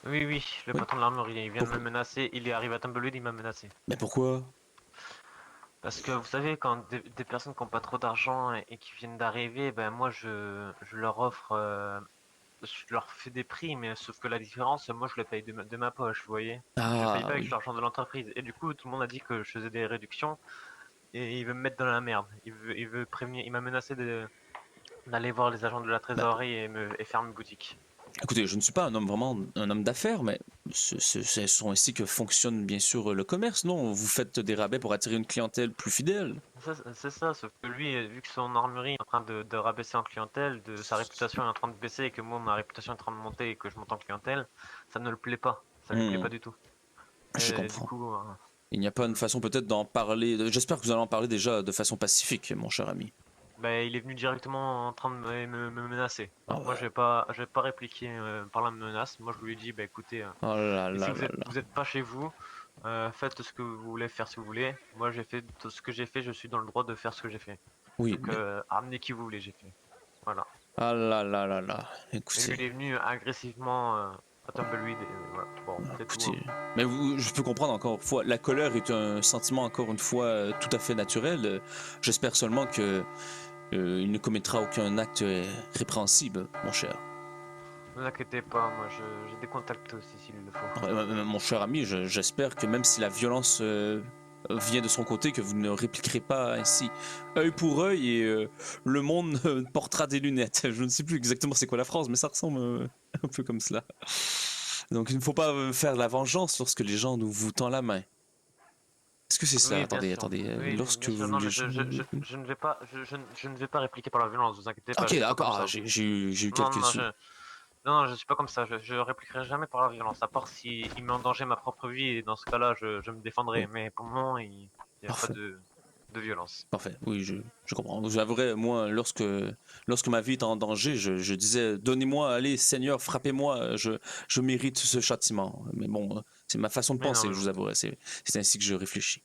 Oui, le patron de l'armurerie, il vient de me menacer, il est arrivé à Tumbleweed, il m'a menacé. Mais pourquoi? Parce que vous savez, quand des personnes qui n'ont pas trop d'argent et qui viennent d'arriver, ben moi je leur offre... je leur fais des prix, mais sauf que la différence, moi je le paye de ma poche, vous voyez. Je le paye pas avec l'argent de l'entreprise. Et du coup, tout le monde a dit que je faisais des réductions et il veut me mettre dans la merde. Il veut prévenir, il m'a menacé d'aller voir les agents de la trésorerie et fermer boutique. Écoutez, je ne suis pas un homme d'affaires, mais ce sont ainsi que fonctionne bien sûr le commerce, non? Vous faites des rabais pour attirer une clientèle plus fidèle. C'est ça, sauf que lui, vu que son armurerie est en train de rabaisser en clientèle, sa réputation est en train de baisser et que moi, ma réputation est en train de monter et que je monte en clientèle, ça ne le plaît pas. Ça ne lui plaît pas du tout. Je et comprends. Du coup, il n'y a pas une façon peut-être d'en parler. J'espère que vous allez en parler déjà de façon pacifique, mon cher ami. Bah, il est venu directement en train de me menacer. Ah Moi, ouais. je vais pas répliquer par la menace. Moi, je lui ai dit, bah écoutez, Oh là ici, là vous êtes pas chez vous. Faites ce que vous voulez faire si vous voulez. Moi, j'ai fait tout ce que j'ai fait. Je suis dans le droit de faire ce que j'ai fait. Oui. Donc, amenez qui vous voulez, j'ai fait. Voilà. Ah là là là là. Écoutez. Et lui, il est venu agressivement à Tumbleweed. Et voilà. Bon, écoutez. tout, hein. Mais je peux comprendre encore une fois. La colère est un sentiment encore une fois tout à fait naturel. J'espère seulement que il ne commettra aucun acte répréhensible, mon cher. Ne vous inquiétez pas, moi j'ai des contacts aussi s'il le faut. Mon cher ami, j'espère que même si la violence vient de son côté, que vous ne répliquerez pas ainsi œil pour œil et le monde portera des lunettes. Je ne sais plus exactement c'est quoi la phrase, mais ça ressemble un peu comme cela. Donc il ne faut pas faire la vengeance lorsque les gens nous vous tendent la main. Est-ce que c'est ça? Oui, attendez. Oui, lorsque sûr, vous... non, mais je ne vais pas répliquer par la violence, vous inquiétez pas. Ok, d'accord, j'ai eu quelques sous. Non, je suis pas comme ça, je répliquerai jamais par la violence, à part s'il met en danger ma propre vie, et dans ce cas-là, je me défendrai, mais pour le moment, il n'y a pas de violence. Parfait, oui, je comprends. Vous avouerez, moi, lorsque ma vie est en danger, je disais, donnez-moi, allez, Seigneur, frappez-moi, je mérite ce châtiment. Mais bon, c'est ma façon de penser, je vous avouerai, c'est ainsi que je réfléchis.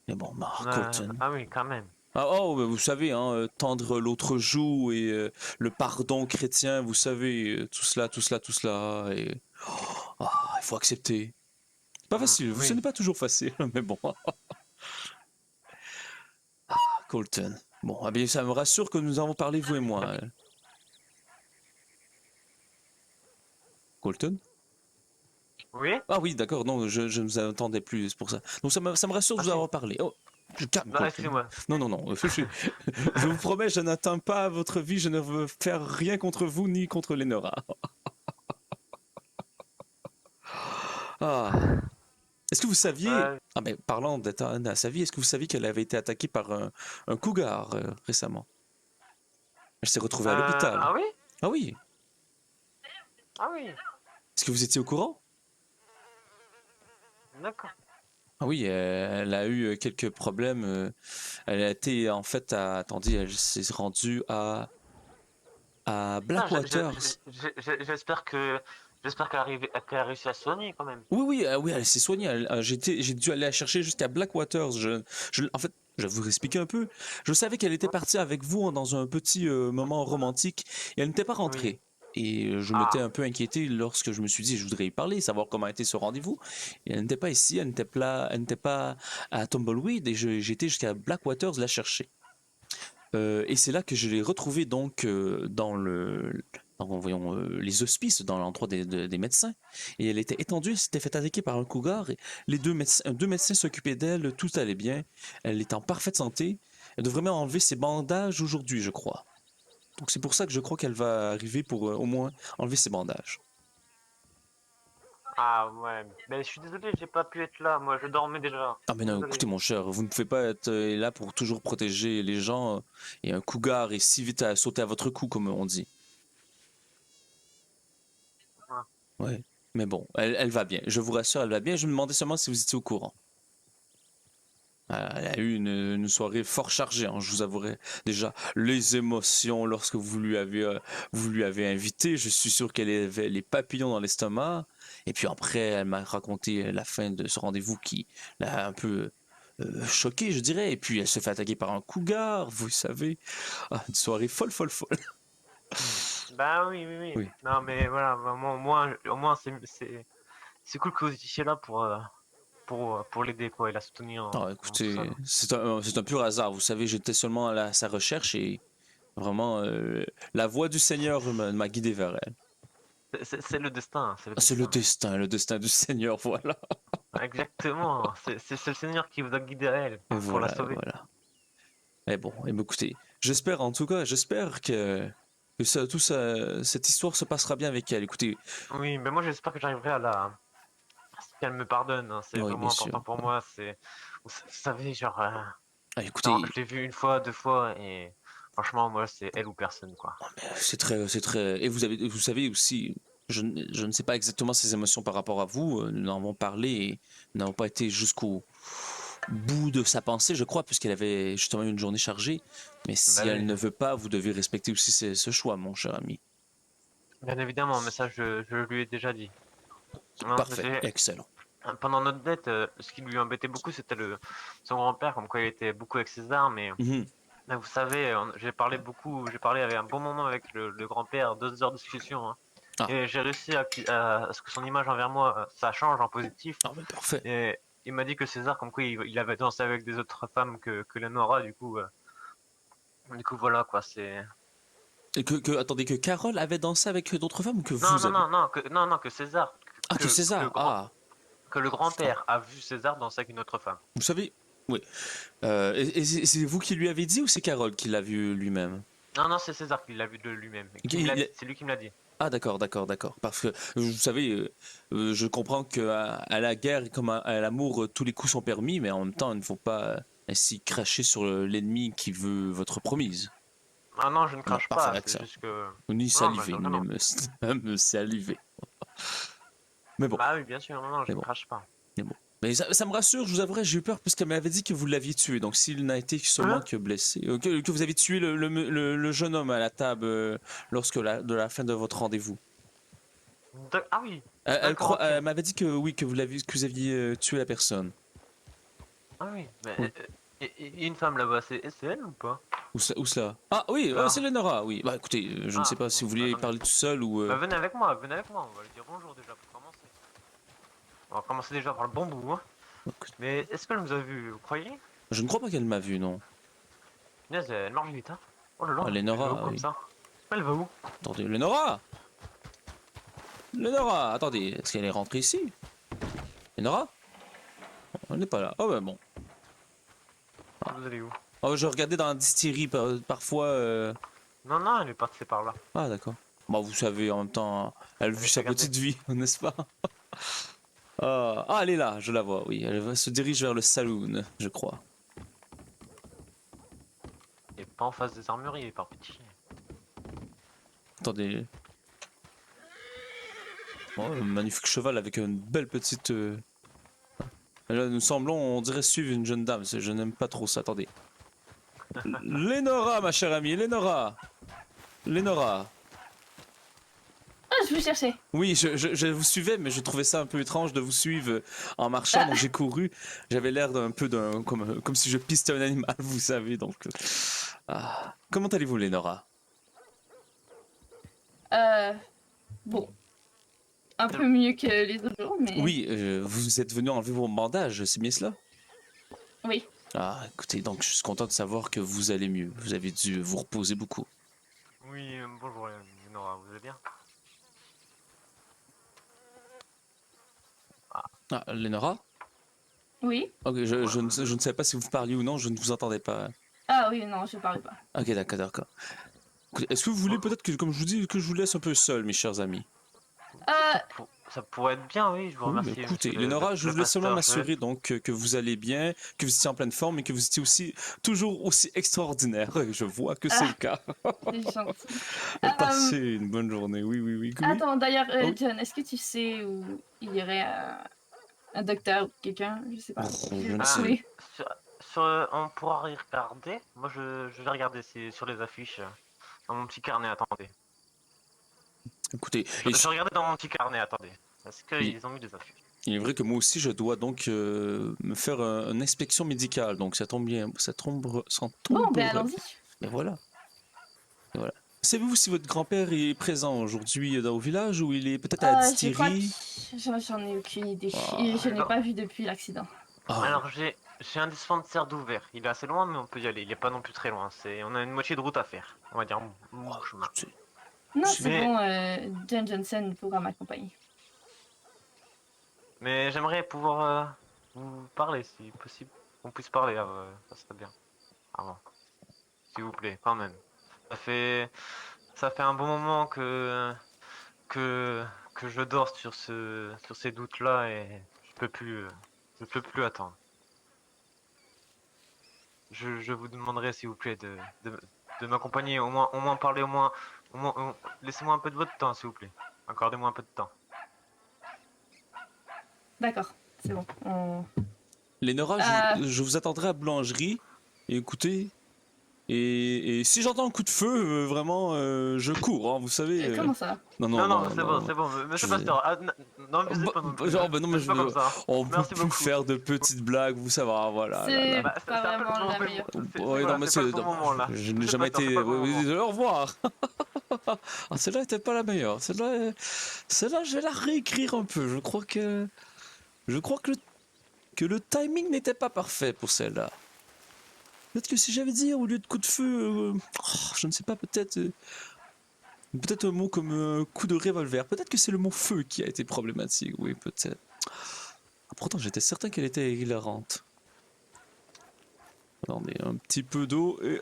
Mais bon, Mark Colton... Ah oui, quand même. Ah, oh, bah, vous savez, hein, tendre l'autre joue et le pardon chrétien, vous savez, tout cela, tout cela, tout cela. Et il faut accepter. C'est pas facile, ce Oui. n'est pas toujours facile, mais bon. Colton. Bon, eh bien, ça me rassure que nous avons parlé, vous et moi. Colton? Oui? Ah oui, d'accord, non, je ne vous attendais plus, c'est pour ça. Donc ça me rassure de vous avoir parlé. Oh, je calme, Non, Colton. excusez-moi. Non, non, non, je vous promets, je n'atteins pas votre vie, je ne veux faire rien contre vous ni contre Lenora. Ah. Est-ce que vous saviez... Ouais. Ah mais parlant d'Anna à sa vie, est-ce que vous saviez qu'elle avait été attaquée par un cougar récemment? Elle s'est retrouvée à l'hôpital. Ah oui? Ah oui. Ah oui. Est-ce que vous étiez au courant? D'accord. Ah oui, elle a eu quelques problèmes. Elle a été en fait attendez, elle s'est rendue à Blackwaters. J'espère qu'elle a réussi à se soigner quand même. Oui, oui, elle s'est soignée. J'ai dû aller la chercher jusqu'à Blackwaters. En fait, je vais vous expliquer un peu. Je savais qu'elle était partie avec vous dans un petit moment romantique et elle n'était pas rentrée. Et je m'étais un peu inquiété lorsque je me suis dit, je voudrais y parler, savoir comment était ce rendez-vous. Et elle n'était pas ici, elle n'était pas à Tumbleweed et j'étais jusqu'à Blackwaters la chercher. Et c'est là que je l'ai retrouvée donc dans les hospices, dans l'endroit des médecins. Et elle était étendue, elle s'était fait attaquer par un cougar. Et les deux médecins s'occupaient d'elle, tout allait bien. Elle est en parfaite santé. Elle devrait même enlever ses bandages aujourd'hui, je crois. Donc c'est pour ça que je crois qu'elle va arriver pour au moins enlever ses bandages. Ah ouais, mais je suis désolé, j'ai pas pu être là, moi je dormais déjà. Ah mais non, Désolé. écoutez mon cher, vous ne pouvez pas être là pour toujours protéger les gens. Et un cougar est si vite à sauter à votre cou, comme on dit. Ouais, mais bon, elle va bien. Je vous rassure, elle va bien. Je me demandais seulement si vous étiez au courant. Elle a eu une soirée fort chargée, hein, je vous avouerai. Déjà, les émotions lorsque vous lui avez invité, je suis sûr qu'elle avait les papillons dans l'estomac. Et puis après, elle m'a raconté la fin de ce rendez-vous qui l'a un peu choquée, je dirais. Et puis elle se fait attaquer par un cougar, vous savez. Ah, une soirée folle, folle, folle. Bah oui. Non mais voilà, au moins c'est cool que vous étiez là pour l'aider quoi et la soutenir. Ah, écoutez, c'est un pur hasard. Vous savez, j'étais seulement à sa recherche et vraiment, la voix du Seigneur m'a guidé vers elle. C'est le destin. C'est le destin du Seigneur, voilà. Exactement, c'est le Seigneur qui vous a guidé à elle pour la sauver. Voilà. Et bon, écoutez, j'espère que cette histoire se passera bien avec elle. Écoutez. Oui, mais moi j'espère que j'arriverai à qu'elle me pardonne. Hein. C'est vraiment important pour moi. Vous savez, genre, écoutez, je l'ai vu une fois, 2 fois, et franchement, moi, c'est elle ou personne, quoi. C'est très. Et vous savez aussi, je ne sais pas exactement ses émotions par rapport à vous. Nous en avons parlé et nous n'avons pas été jusqu'au bout de sa pensée, je crois, puisqu'elle avait justement une journée chargée. Mais si elle ne veut pas, vous devez respecter aussi ce choix, mon cher ami. Bien évidemment, mais ça, je lui ai déjà dit. Parfait, excellent. Pendant notre date, ce qui lui embêtait beaucoup, c'était son grand-père, comme quoi il était beaucoup avec ses armes. Et vous savez, j'ai parlé avec un bon moment avec le grand-père, 2 heures de discussion. Hein. Et j'ai réussi à ce que son image envers moi, ça change en positif. Ah, mais parfait. Et il m'a dit que César, comme quoi il avait dansé avec des autres femmes que Lenora, du coup voilà quoi, c'est. Et attendez, que Carole avait dansé avec d'autres femmes ou que vous non, que César. Que César, que le grand-père a vu César danser avec une autre femme. Vous savez, oui. Et c'est vous qui lui avez dit ou c'est Carole qui l'a vu lui-même? Non, c'est César qui l'a vu de lui-même. C'est lui qui me l'a dit. Ah d'accord. Parce que, vous savez, je comprends qu'à la guerre comme à l'amour, tous les coups sont permis, mais en même temps, il ne faut pas ainsi cracher sur l'ennemi qui veut votre promise. Ah non, je ne crache pas, c'est juste que... Ni saliver, même saliver. Mais bon. Bah oui, bien sûr, non, je ne crache pas. Mais ça me rassure, je vous avouerai, j'ai eu peur puisqu'elle m'avait dit que vous l'aviez tué. Donc s'il n'a été seulement que blessé, que vous avez tué le jeune homme à la table de la fin de votre rendez-vous. Ah oui. Elle m'avait dit que oui, que vous aviez tué la personne. Ah oui, mais Et une femme là-bas, c'est elle ou pas? Où cela? Ah oui, Là. c'est Lenora, oui. Bah écoutez, je ne Ah, sais pas si bon, vous vouliez attendez. parler tout seul ou... Bah, venez avec moi, on va lui dire bonjour déjà pour commencer. On va commencer déjà par le bon bout, hein. Mais est-ce qu'elle nous a vus, vous croyez? Je ne crois pas qu'elle m'a vu, non. Punaise, elle marche vite, hein. Oh là là, Ah, elle Lenora, va où comme oui. ça? Elle va où? Attendez, Lenora! Lenora, attendez, est-ce qu'elle est rentrée ici? Lenora? Elle n'est pas là. Oh bah bon. Vous allez où? Oh, je regardais dans la distillerie parfois... Non, elle est partie par là. Ah d'accord. Bon, vous savez, en même temps, elle vit sa Regardez. petite vie, n'est-ce pas? Ah, elle est là, je la vois, oui. Elle se dirige vers le saloon, je crois. Et pas en face des armureries, par petit. Attendez. Oh, un magnifique cheval avec une belle petite... Là, nous semblons, on dirait, suivre une jeune dame. Je n'aime pas trop ça, attendez. Lenora, ma chère amie, Lenora! Lenora! Ah, je vous cherchais. Oui, je vous suivais, mais je trouvais ça un peu étrange de vous suivre en marchant, donc j'ai couru. J'avais l'air d'un peu comme si je pistais un animal, vous savez, donc... Ah. Comment allez-vous, Lenora? Bon. Un peu mieux que les autres jours, mais... Oui, vous êtes venu enlever vos bandages, c'est bien cela? Oui. Ah, écoutez, donc je suis content de savoir que vous allez mieux. Vous avez dû vous reposer beaucoup. Oui, bonjour Nora, vous allez bien? Ah, Lenora? Oui. Ok, je ne sais pas si vous parliez ou non, je ne vous entendais pas. Ah oui, non, je parle pas. Ok, d'accord. Écoutez, est-ce que vous voulez peut-être que, comme je vous dis, que je vous laisse un peu seul, mes chers amis? Ça pourrait être bien, oui, je vous Oui, mais remercie. écoutez, monsieur Lenora, je le voulais seulement pasteur, m'assurer donc que vous allez bien, que vous étiez en pleine forme et que vous étiez aussi toujours aussi extraordinaire. Je vois que c'est le cas. C'est gentil. Passez une bonne journée, oui. Attends, d'ailleurs, Ah oui. John, est-ce que tu sais où il y aurait un docteur ou quelqu'un? Je sais pas. Oh, je ne Ah, sais. Oui. on pourra y regarder. Moi, je vais regarder sur les affiches. Dans mon petit carnet, attendez. Écoutez, Je regardais dans mon petit carnet, attendez. Est-ce qu'ils Oui. ont mis des affiches? il est vrai que moi aussi je dois donc me faire une inspection médicale, donc ça tombe bien, ça tombe. Bon, ben allons-y. Et voilà. Savez-vous si votre grand-père est présent aujourd'hui au village ou il est peut-être à la Je crois distillerie? que j'en ai aucune idée. Ah. Je ne l'ai pas vu depuis l'accident. Alors, j'ai un dispensaire d'ouvert. Il est assez loin, mais on peut y aller. Il est pas non plus très loin. On a une moitié de route à faire. On va dire bon chemin. Non, c'est Mais- bon, John Johnson pourra m'accompagner. Mais j'aimerais pouvoir vous parler, si possible. Qu'on puisse parler, ça serait bien. Avant. S'il vous plaît, quand même. Ça fait un bon moment que je dors sur ces doutes-là et je peux plus attendre. Je vous demanderai, s'il vous plaît, de m'accompagner, au moins parler, laissez-moi un peu de votre temps, s'il vous plaît. Accordez-moi un peu de temps. D'accord, c'est bon. Lenora, je vous attendrai à la boulangerie. Et écoutez, et si j'entends un coup de feu, vraiment, je cours, hein, vous savez. Comment ça? Non, c'est bon, monsieur Pasteur. Non, mais c'est pas non plus. Genre, ben non, mais C'est pas comme ça. on peut Merci plus beaucoup. faire de petites blagues, vous savez, voilà. C'est Bah, pas c'est un peu vraiment la le meilleure. Ouais, non, mais c'est pas le bon moment, là. je n'ai Monsieur jamais Pasteur, été. c'est pas le bon moment. Au revoir. Ah, celle-là n'était pas la meilleure. Celle-là, je vais la réécrire un peu. Je crois que le timing n'était pas parfait pour celle-là. Peut-être que si j'avais dit au lieu de coup de feu, je ne sais pas, peut-être un mot comme coup de revolver. Peut-être que c'est le mot feu qui a été problématique. Oui, peut-être. Pourtant, j'étais certain qu'elle était hilarante. Attendez, un petit peu d'eau et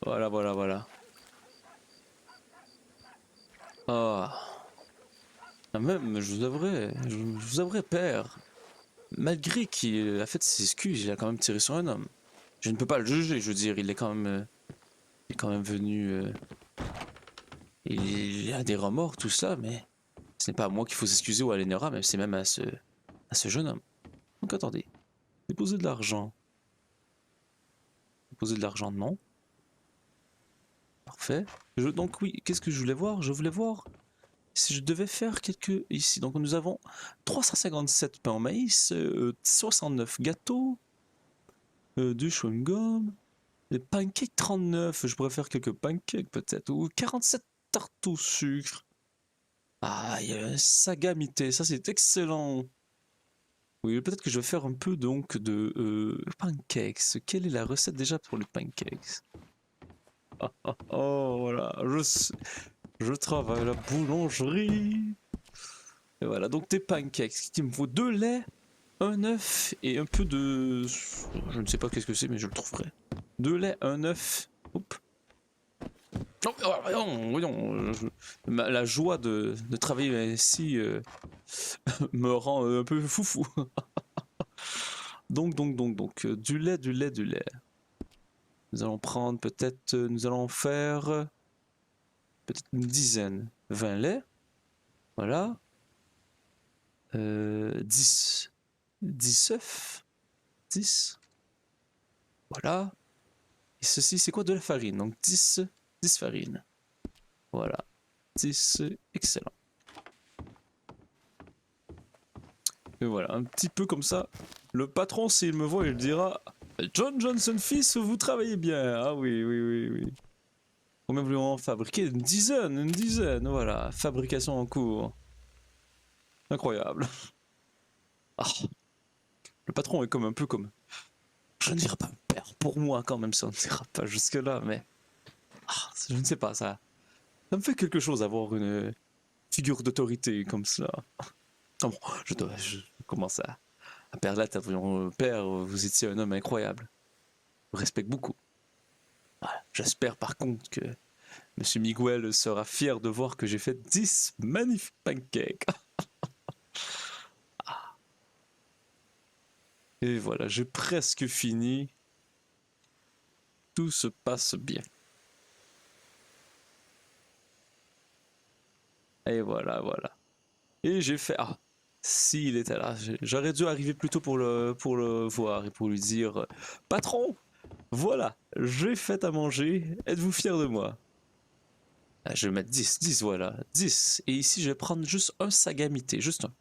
Voilà. Même, je vous avouerai, père, malgré qu'il a fait ses excuses, il a quand même tiré sur un homme. Je ne peux pas le juger, je veux dire, il est quand même venu... il a des remords, tout ça, mais ce n'est pas à moi qu'il faut s'excuser ou à Lenora, mais c'est même à ce jeune homme. Donc attendez, déposer de l'argent. Déposer de l'argent, non. Parfait. Donc oui, qu'est-ce que je voulais voir? Je voulais voir si je devais faire quelques ici, donc nous avons 357 pains en maïs, 69 gâteaux, 2 chewing-gum, les pancakes 39, je pourrais faire quelques pancakes peut-être, ou 47 tartes au sucre. Ah, il y a un sagamité, ça c'est excellent. Oui, peut-être que je vais faire un peu donc de pancakes. Quelle est la recette déjà pour les pancakes? Oh, voilà, je travaille à la boulangerie. Et voilà, donc des pancakes. Il me faut 2 laits, un œuf et un peu de... Je ne sais pas qu'est-ce que c'est, mais je le trouverai. 2 laits, un œuf. Oups. Non, voyons, la joie de travailler ainsi me rend un peu foufou. Donc, du lait. Nous allons prendre peut-être, nous allons faire peut-être une dizaine. 20 laits. Voilà. 10 œufs. 10. Voilà. Et ceci, c'est quoi? De la farine. Donc 10 farines. Voilà. 10, excellent. Et voilà, un petit peu comme ça. Le patron, s'il me voit, il dira: John Johnson fils, vous travaillez bien. Ah oui. Combien voulons en fabriquer? Une dizaine, voilà. Fabrication en cours. Incroyable. Ah. Le patron est comme un peu comme... Je ne dirais pas un père pour moi quand même, ça ne dira pas jusque là, mais... Ah, je ne sais pas, ça me fait quelque chose d'avoir une figure d'autorité comme cela. Ah bon, je commence à perdre la tête. Père, vous étiez un homme incroyable. Je vous respecte beaucoup. Voilà. J'espère par contre que Monsieur Miguel sera fier de voir que j'ai fait 10 magnifiques pancakes. Ah. Et voilà, j'ai presque fini. Tout se passe bien. Et voilà. Et j'ai fait... Ah, s'il était là, j'aurais dû arriver plus tôt pour le voir et pour lui dire: Patron, voilà, j'ai fait à manger, êtes-vous fier de moi? Ah, je vais mettre 10, voilà, 10. Et ici, je vais prendre juste un sagamité, juste un.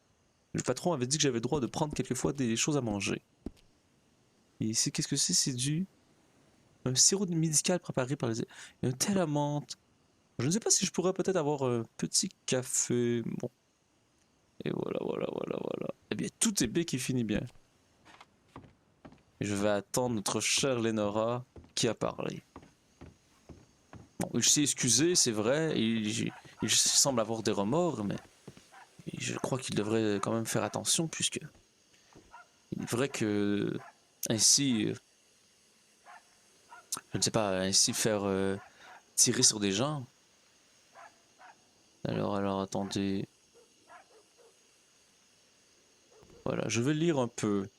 Le patron avait dit que j'avais le droit de prendre quelquefois des choses à manger. Et ici, qu'est-ce que c'est? C'est un sirop médical préparé par les... un thé à la menthe. Je ne sais pas si je pourrais peut-être avoir un petit café. Bon. Et voilà. Eh bien, tout est bien qui finit bien. Et je vais attendre notre chère Lenora qui a parlé. Bon, il s'est excusé, c'est vrai. Il semble avoir des remords, mais je crois qu'il devrait quand même faire attention, puisque il est vrai que ainsi, je ne sais pas, ainsi faire tirer sur des gens. Alors attendez. Voilà, je vais lire un peu.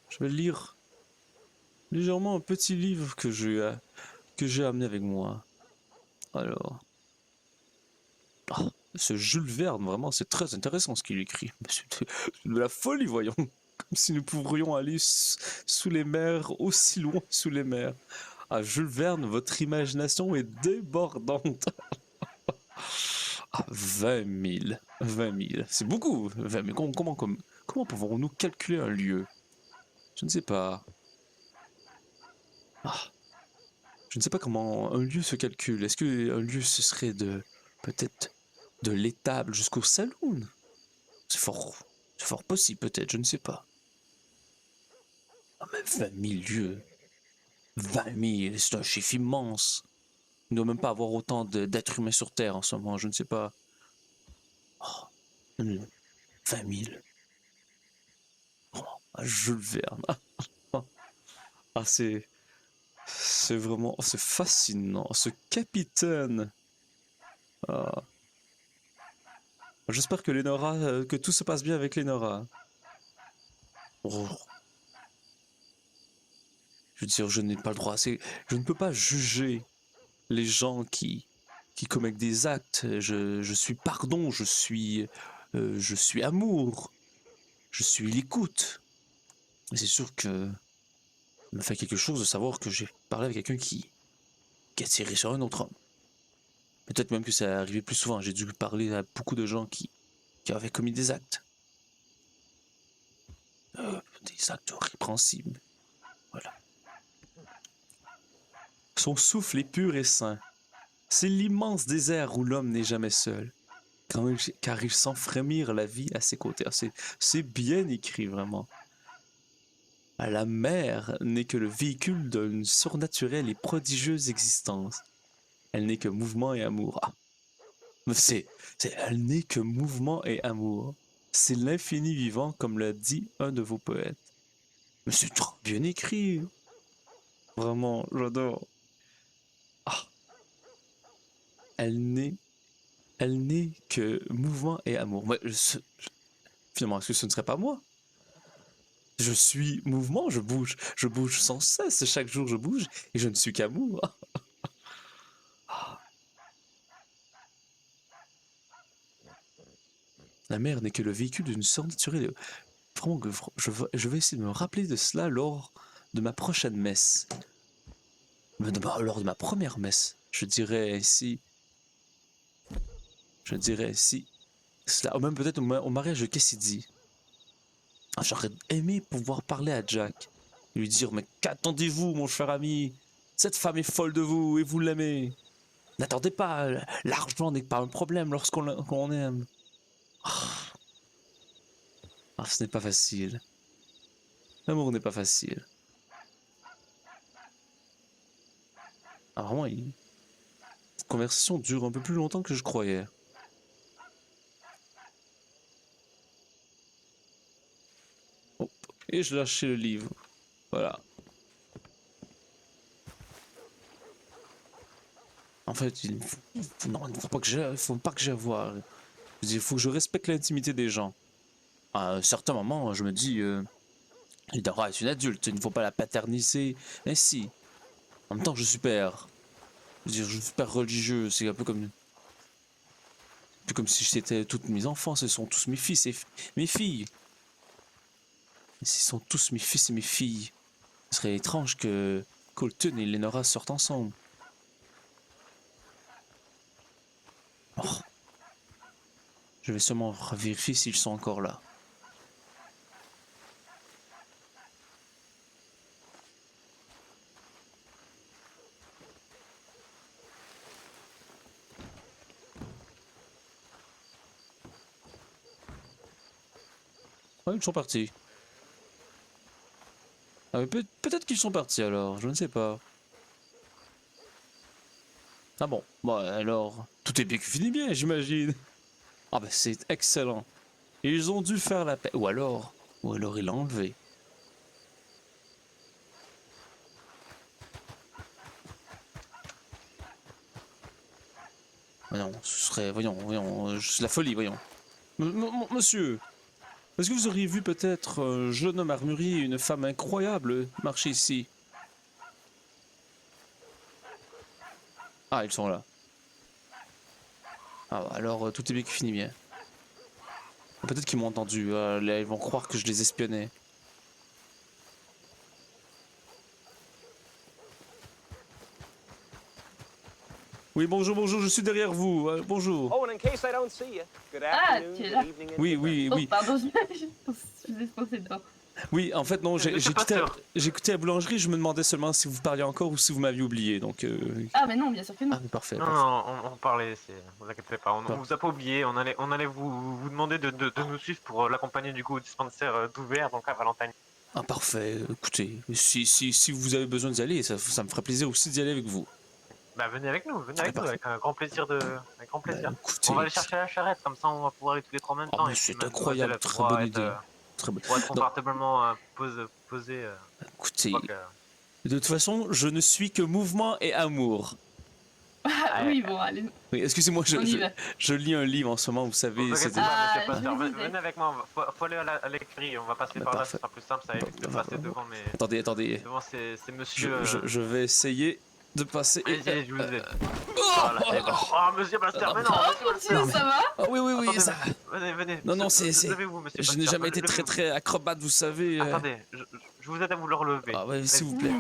Je vais lire légèrement un petit livre que j'ai amené avec moi. Alors. Ah, ce Jules Verne, vraiment, c'est très intéressant ce qu'il écrit. C'est de la folie, voyons. Comme si nous pourrions aller sous les mers, aussi loin sous les mers. Ah, Jules Verne, votre imagination est débordante. Ah, 20 000. 20 000. C'est beaucoup. 20 000. Comment pouvons-nous calculer un lieu? Je ne sais pas. Ah. Je ne sais pas comment un lieu se calcule. Est-ce qu'un lieu, ce serait peut-être de l'étable jusqu'au saloon? C'est fort possible, peut-être, je ne sais pas. Ah, mais 20 000 lieux. 20 000, c'est un chiffre immense. Il ne doit même pas avoir autant d'êtres humains sur Terre en ce moment, je ne sais pas. Oh, 20 000. Oh, Jules Verne. Ah, c'est vraiment... C'est fascinant. Ce capitaine. Ah. J'espère que Lenora... que tout se passe bien avec Lenora. Oh. Je veux dire, je n'ai pas le droit... Je ne peux pas juger les gens qui commettent des actes. Je suis pardon, je suis amour. Je suis l'écoute. Mais c'est sûr que... ça me fait quelque chose de savoir que j'ai parlé avec quelqu'un qui a tiré sur un autre homme. Peut-être même que ça arrivait plus souvent. J'ai dû parler à beaucoup de gens qui avaient commis des actes. Des actes répréhensibles. Voilà. Son souffle est pur et sain. C'est l'immense désert où l'homme n'est jamais seul. Car il sent frémir la vie à ses côtés. Ah, c'est bien écrit, vraiment. La mer n'est que le véhicule d'une surnaturelle et prodigieuse existence. Elle n'est que mouvement et amour. Ah. Elle n'est que mouvement et amour. C'est l'infini vivant, comme l'a dit un de vos poètes. Mais c'est trop bien écrit. Vraiment, j'adore. Ah. Elle n'est que mouvement et amour. Finalement, est-ce que ce ne serait pas moi? Je suis mouvement, je bouge sans cesse. Chaque jour, je bouge et je ne suis qu'amour. La mer n'est que le véhicule d'une surnaturelle. Vraiment, je vais essayer de me rappeler de cela lors de ma prochaine messe. Lors de ma première messe, je dirais ainsi cela, ou même peut-être au mariage de Cassidy. J'aurais aimé pouvoir parler à Jack et lui dire: mais qu'attendez-vous, mon cher ami? Cette femme est folle de vous et vous l'aimez. N'attendez pas, l'argent n'est pas un problème lorsqu'on aime. Ce n'est pas facile. L'amour n'est pas facile. Vraiment, cette conversation dure un peu plus longtemps que je croyais. Hop. Et je lâche le livre. Voilà. En fait, il ne faut pas que j'aie à voir. Il faut que je respecte l'intimité des gens. À un certain moment, je me dis, Lidora est une adulte, il ne faut pas la paterniser ainsi. En même temps, je suis père. Je suis père religieux, c'est un peu comme si c'était toutes mes enfants, ce sont tous mes fils et mes filles. Ce sont tous mes fils et mes filles. Ce serait étrange que Colton et Lenora sortent ensemble. Oh. Je vais seulement vérifier s'ils sont encore là. Ouais, ils sont partis. Ah, peut-être qu'ils sont partis alors, je ne sais pas. Ah bon, alors, tout est bien qui finit bien, j'imagine. Ah ben c'est excellent. Ils ont dû faire la paix. Ou alors il l'a enlevé. Voyons, ce serait... Voyons, c'est la folie, voyons. Monsieur, est-ce que vous auriez vu peut-être un jeune homme armurier et une femme incroyable marcher ici? Ah, ils sont là. Ah, alors tout est bien qui finit bien. Peut-être qu'ils m'ont entendu. Là, ils vont croire que je les espionnais. Oui, bonjour, je suis derrière vous. Bonjour. Ah, tu es là. Oui. Oh, pardon, je vous ai pensé dedans. Oui, en fait, non, j'ai quitté la boulangerie, je me demandais seulement si vous parliez encore ou si vous m'aviez oublié, donc... Ah, mais non, bien sûr que non. Ah, parfait. Non, on parlait, vous inquiétez pas, on vous a pas oublié, on allait vous demander de nous suivre pour l'accompagner du coup au dispensaire d'ouvert, donc à Valentine. Ah, parfait, écoutez, si vous avez besoin d'y aller, ça me ferait plaisir aussi d'y aller avec vous. Bah venez avec nous, avec un grand plaisir. Écoutez, on va aller chercher la charrette, comme ça on va pouvoir aller tous les trois en même temps. Mais c'est incroyable, très bonne idée. Pour être confortablement posé. Écoutez, de toute façon, je ne suis que mouvement et amour. Ah oui, bon, allez. Oui, excusez-moi, je lis un livre en ce moment, vous savez. Venez avec moi, faut aller à l'écrit, on va passer par là, ce sera plus simple, ça évite de passer devant mes... Attendez. Devant ces messieurs... Je vais essayer de passer... Allez, je vous aide. Oh, monsieur Pasteur, mais non, ça va? Ah oui, ça va. Venez. Non, je n'ai jamais été très acrobate, vous savez. Attendez, je vous aide à vous le relever. Ah ouais, s'il vous plaît.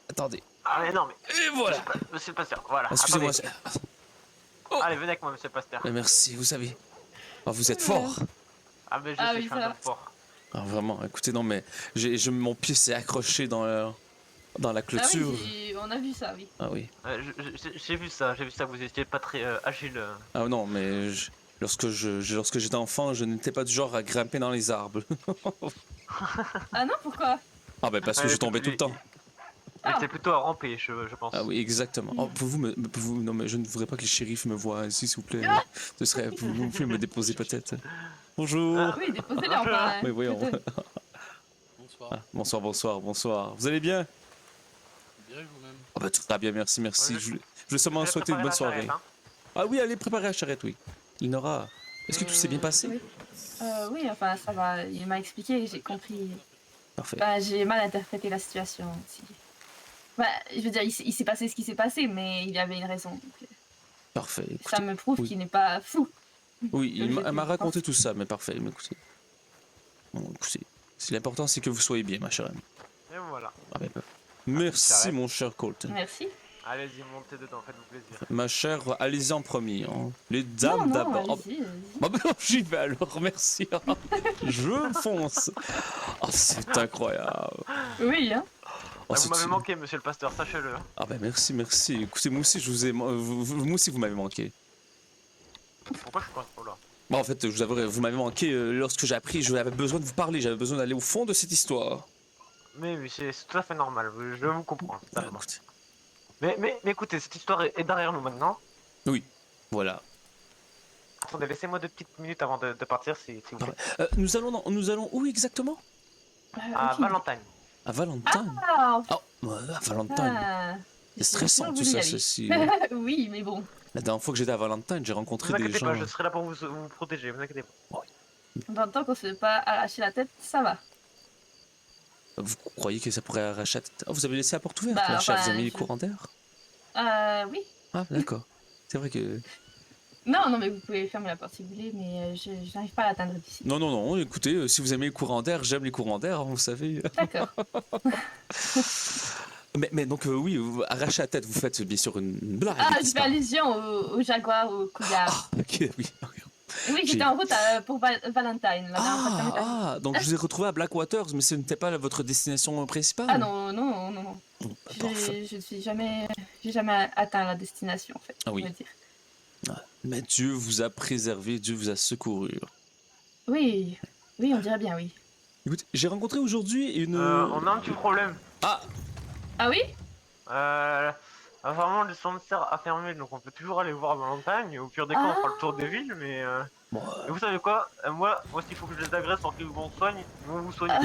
Attendez. Ah mais non, mais... Et voilà. Monsieur le Pasteur, voilà. Excusez-moi. Allez, venez avec moi, monsieur le pasteur. Merci, vous savez. Oh, vous êtes fort. Ah, mais je Ah sais, oui, je suis ça un va. homme fort. Ah, vraiment, écoutez, non, mais mon pied s'est accroché dans la Ah clôture. oui, on a vu ça, oui. Ah oui. J'ai vu ça, vous étiez pas très agile. Ah non, mais lorsque j'étais enfant, je n'étais pas du genre à grimper dans les arbres. Ah non, pourquoi? Ah ben parce que je tombais tout le temps. Mais c'est plutôt à ramper, je pense. Ah oui, exactement. Oh, non mais je ne voudrais pas que les shérifs me voient ici, s'il vous plaît. Ce serait, vous pouvez me déposer peut-être. Bonjour. Oui, déposez-les enfin. Oui, voyons. Bonsoir. Ah, bonsoir. Vous allez bien? Bien et vous-même? Ah bah tout va bien, merci. Je voulais seulement souhaiter une bonne soirée. Hein. Ah oui, allez préparer la charrette, oui. Linora, est-ce que tout s'est bien passé? Oui. Oui, enfin, ça va. Il m'a expliqué, j'ai compris. Parfait. Bah, j'ai mal interprété la situation aussi. Bah, je veux dire, il s'est passé ce qui s'est passé, mais il y avait une raison. Donc, Parfait. ça me prouve qu'il n'est pas fou. Oui, elle m'a raconté tout ça, mais parfait. Mais écoutez, l'important c'est que vous soyez bien, ma chère amie. Et voilà. Ah, ben, merci, mon cher Colton. Merci. Allez-y, montez dedans, faites-vous plaisir. Ma chère, allez-y en premier. Hein. Les dames d'abord. Allez-y, Ah ben, j'y vais alors, merci. Je fonce. Oh, c'est incroyable. Oui, hein. Oh, vous m'avez manqué, monsieur le pasteur, sachez-le. Ah ben merci. Écoutez, moi aussi je vous ai, moi aussi vous m'avez manqué. Pourquoi je suis pas là? Bon, en fait, je vous avouerai, vous m'avez manqué lorsque j'ai appris, j'avais besoin de vous parler, j'avais besoin d'aller au fond de cette histoire. Mais oui, c'est tout à fait normal, je vous comprends. Ah, Mais écoutez, cette histoire est derrière nous maintenant. Oui, voilà. Attendez, laissez-moi 2 petites minutes avant de partir, s'il vous plaît. Nous allons où exactement? À Valentine. À Valentine? Ah, À Valentine. C'est stressant tout ça, ceci. Oui, mais bon. La dernière fois que j'étais à Valentine, j'ai rencontré Vous des inquiétez gens. pas, je serai là pour vous protéger, vous inquiétez pas. Tant qu'on se fait pas arracher la tête, ça va. Vous croyez que ça pourrait arracher la tête? Oh, vous avez laissé la porte ouverte, Bah, la chère, enfin, vous avez mis les courants d'air? Oui. Ah, d'accord. C'est vrai que... Non, mais vous pouvez fermer la porte si vous voulez, mais je n'arrive pas à l'atteindre d'ici. Non, écoutez, si vous aimez les courants d'air, j'aime les courants d'air, hein, vous savez. D'accord. mais donc, oui, arracher la tête, vous faites bien sûr une blague. Ah, je n'est-ce fais pas? allusion au jaguar, au couillard. Ok, oui. Oui, j'étais en route pour Valentine. Donc je vous ai retrouvé à Blackwaters, mais ce n'était pas votre destination principale? Ah non. Parfait. J'ai jamais atteint la destination, en fait. Ah oui. On va dire. Mais Dieu vous a préservé, Dieu vous a secouru. Oui, on dirait bien, oui. Écoute, j'ai rencontré aujourd'hui une... On a un petit problème. Ah oui? Apparemment, le dispensaire a fermé, donc on peut toujours aller voir Valentine. Au pire des cas, on fera le tour des villes, mais... Et vous savez quoi? Moi, s'il faut que je les agresse pour qu'ils vous soignent, vous soignez.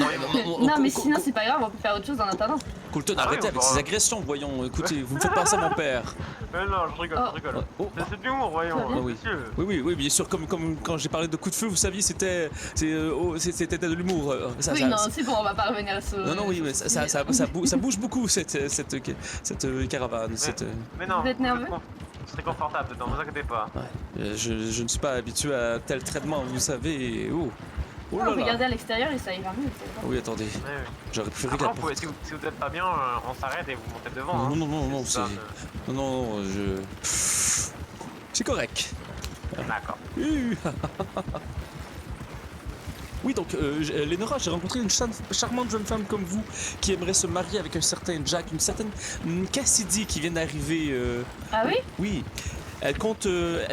Non, mais sinon, c'est pas grave, on peut faire autre chose en attendant. Colton, arrêtez avec ces agressions, voyons. Écoutez, vous me faites penser à mon père. Non, je rigole. C'est de l'humour, voyons. Oui, bien sûr, comme quand j'ai parlé de coup de feu, vous saviez, c'était de l'humour. Non, c'est bon, on va pas revenir à ce... Non, oui, mais ça bouge beaucoup, cette caravane. Mais non, vous êtes nerveux? Vous serez confortable dedans, vous inquiétez pas. Je ne suis pas habitué à tel traitement, vous savez. Regardez à l'extérieur et ça ira mieux. Oui, attendez. J'aurais préféré que la porte... si vous êtes pas bien, on s'arrête et vous montez devant. Non, c'est correct. D'accord. Oui, donc, Lénora, j'ai rencontré une charmante jeune femme comme vous qui aimerait se marier avec un certain Jack, une certaine Cassidy qui vient d'arriver. Ah oui? Oui.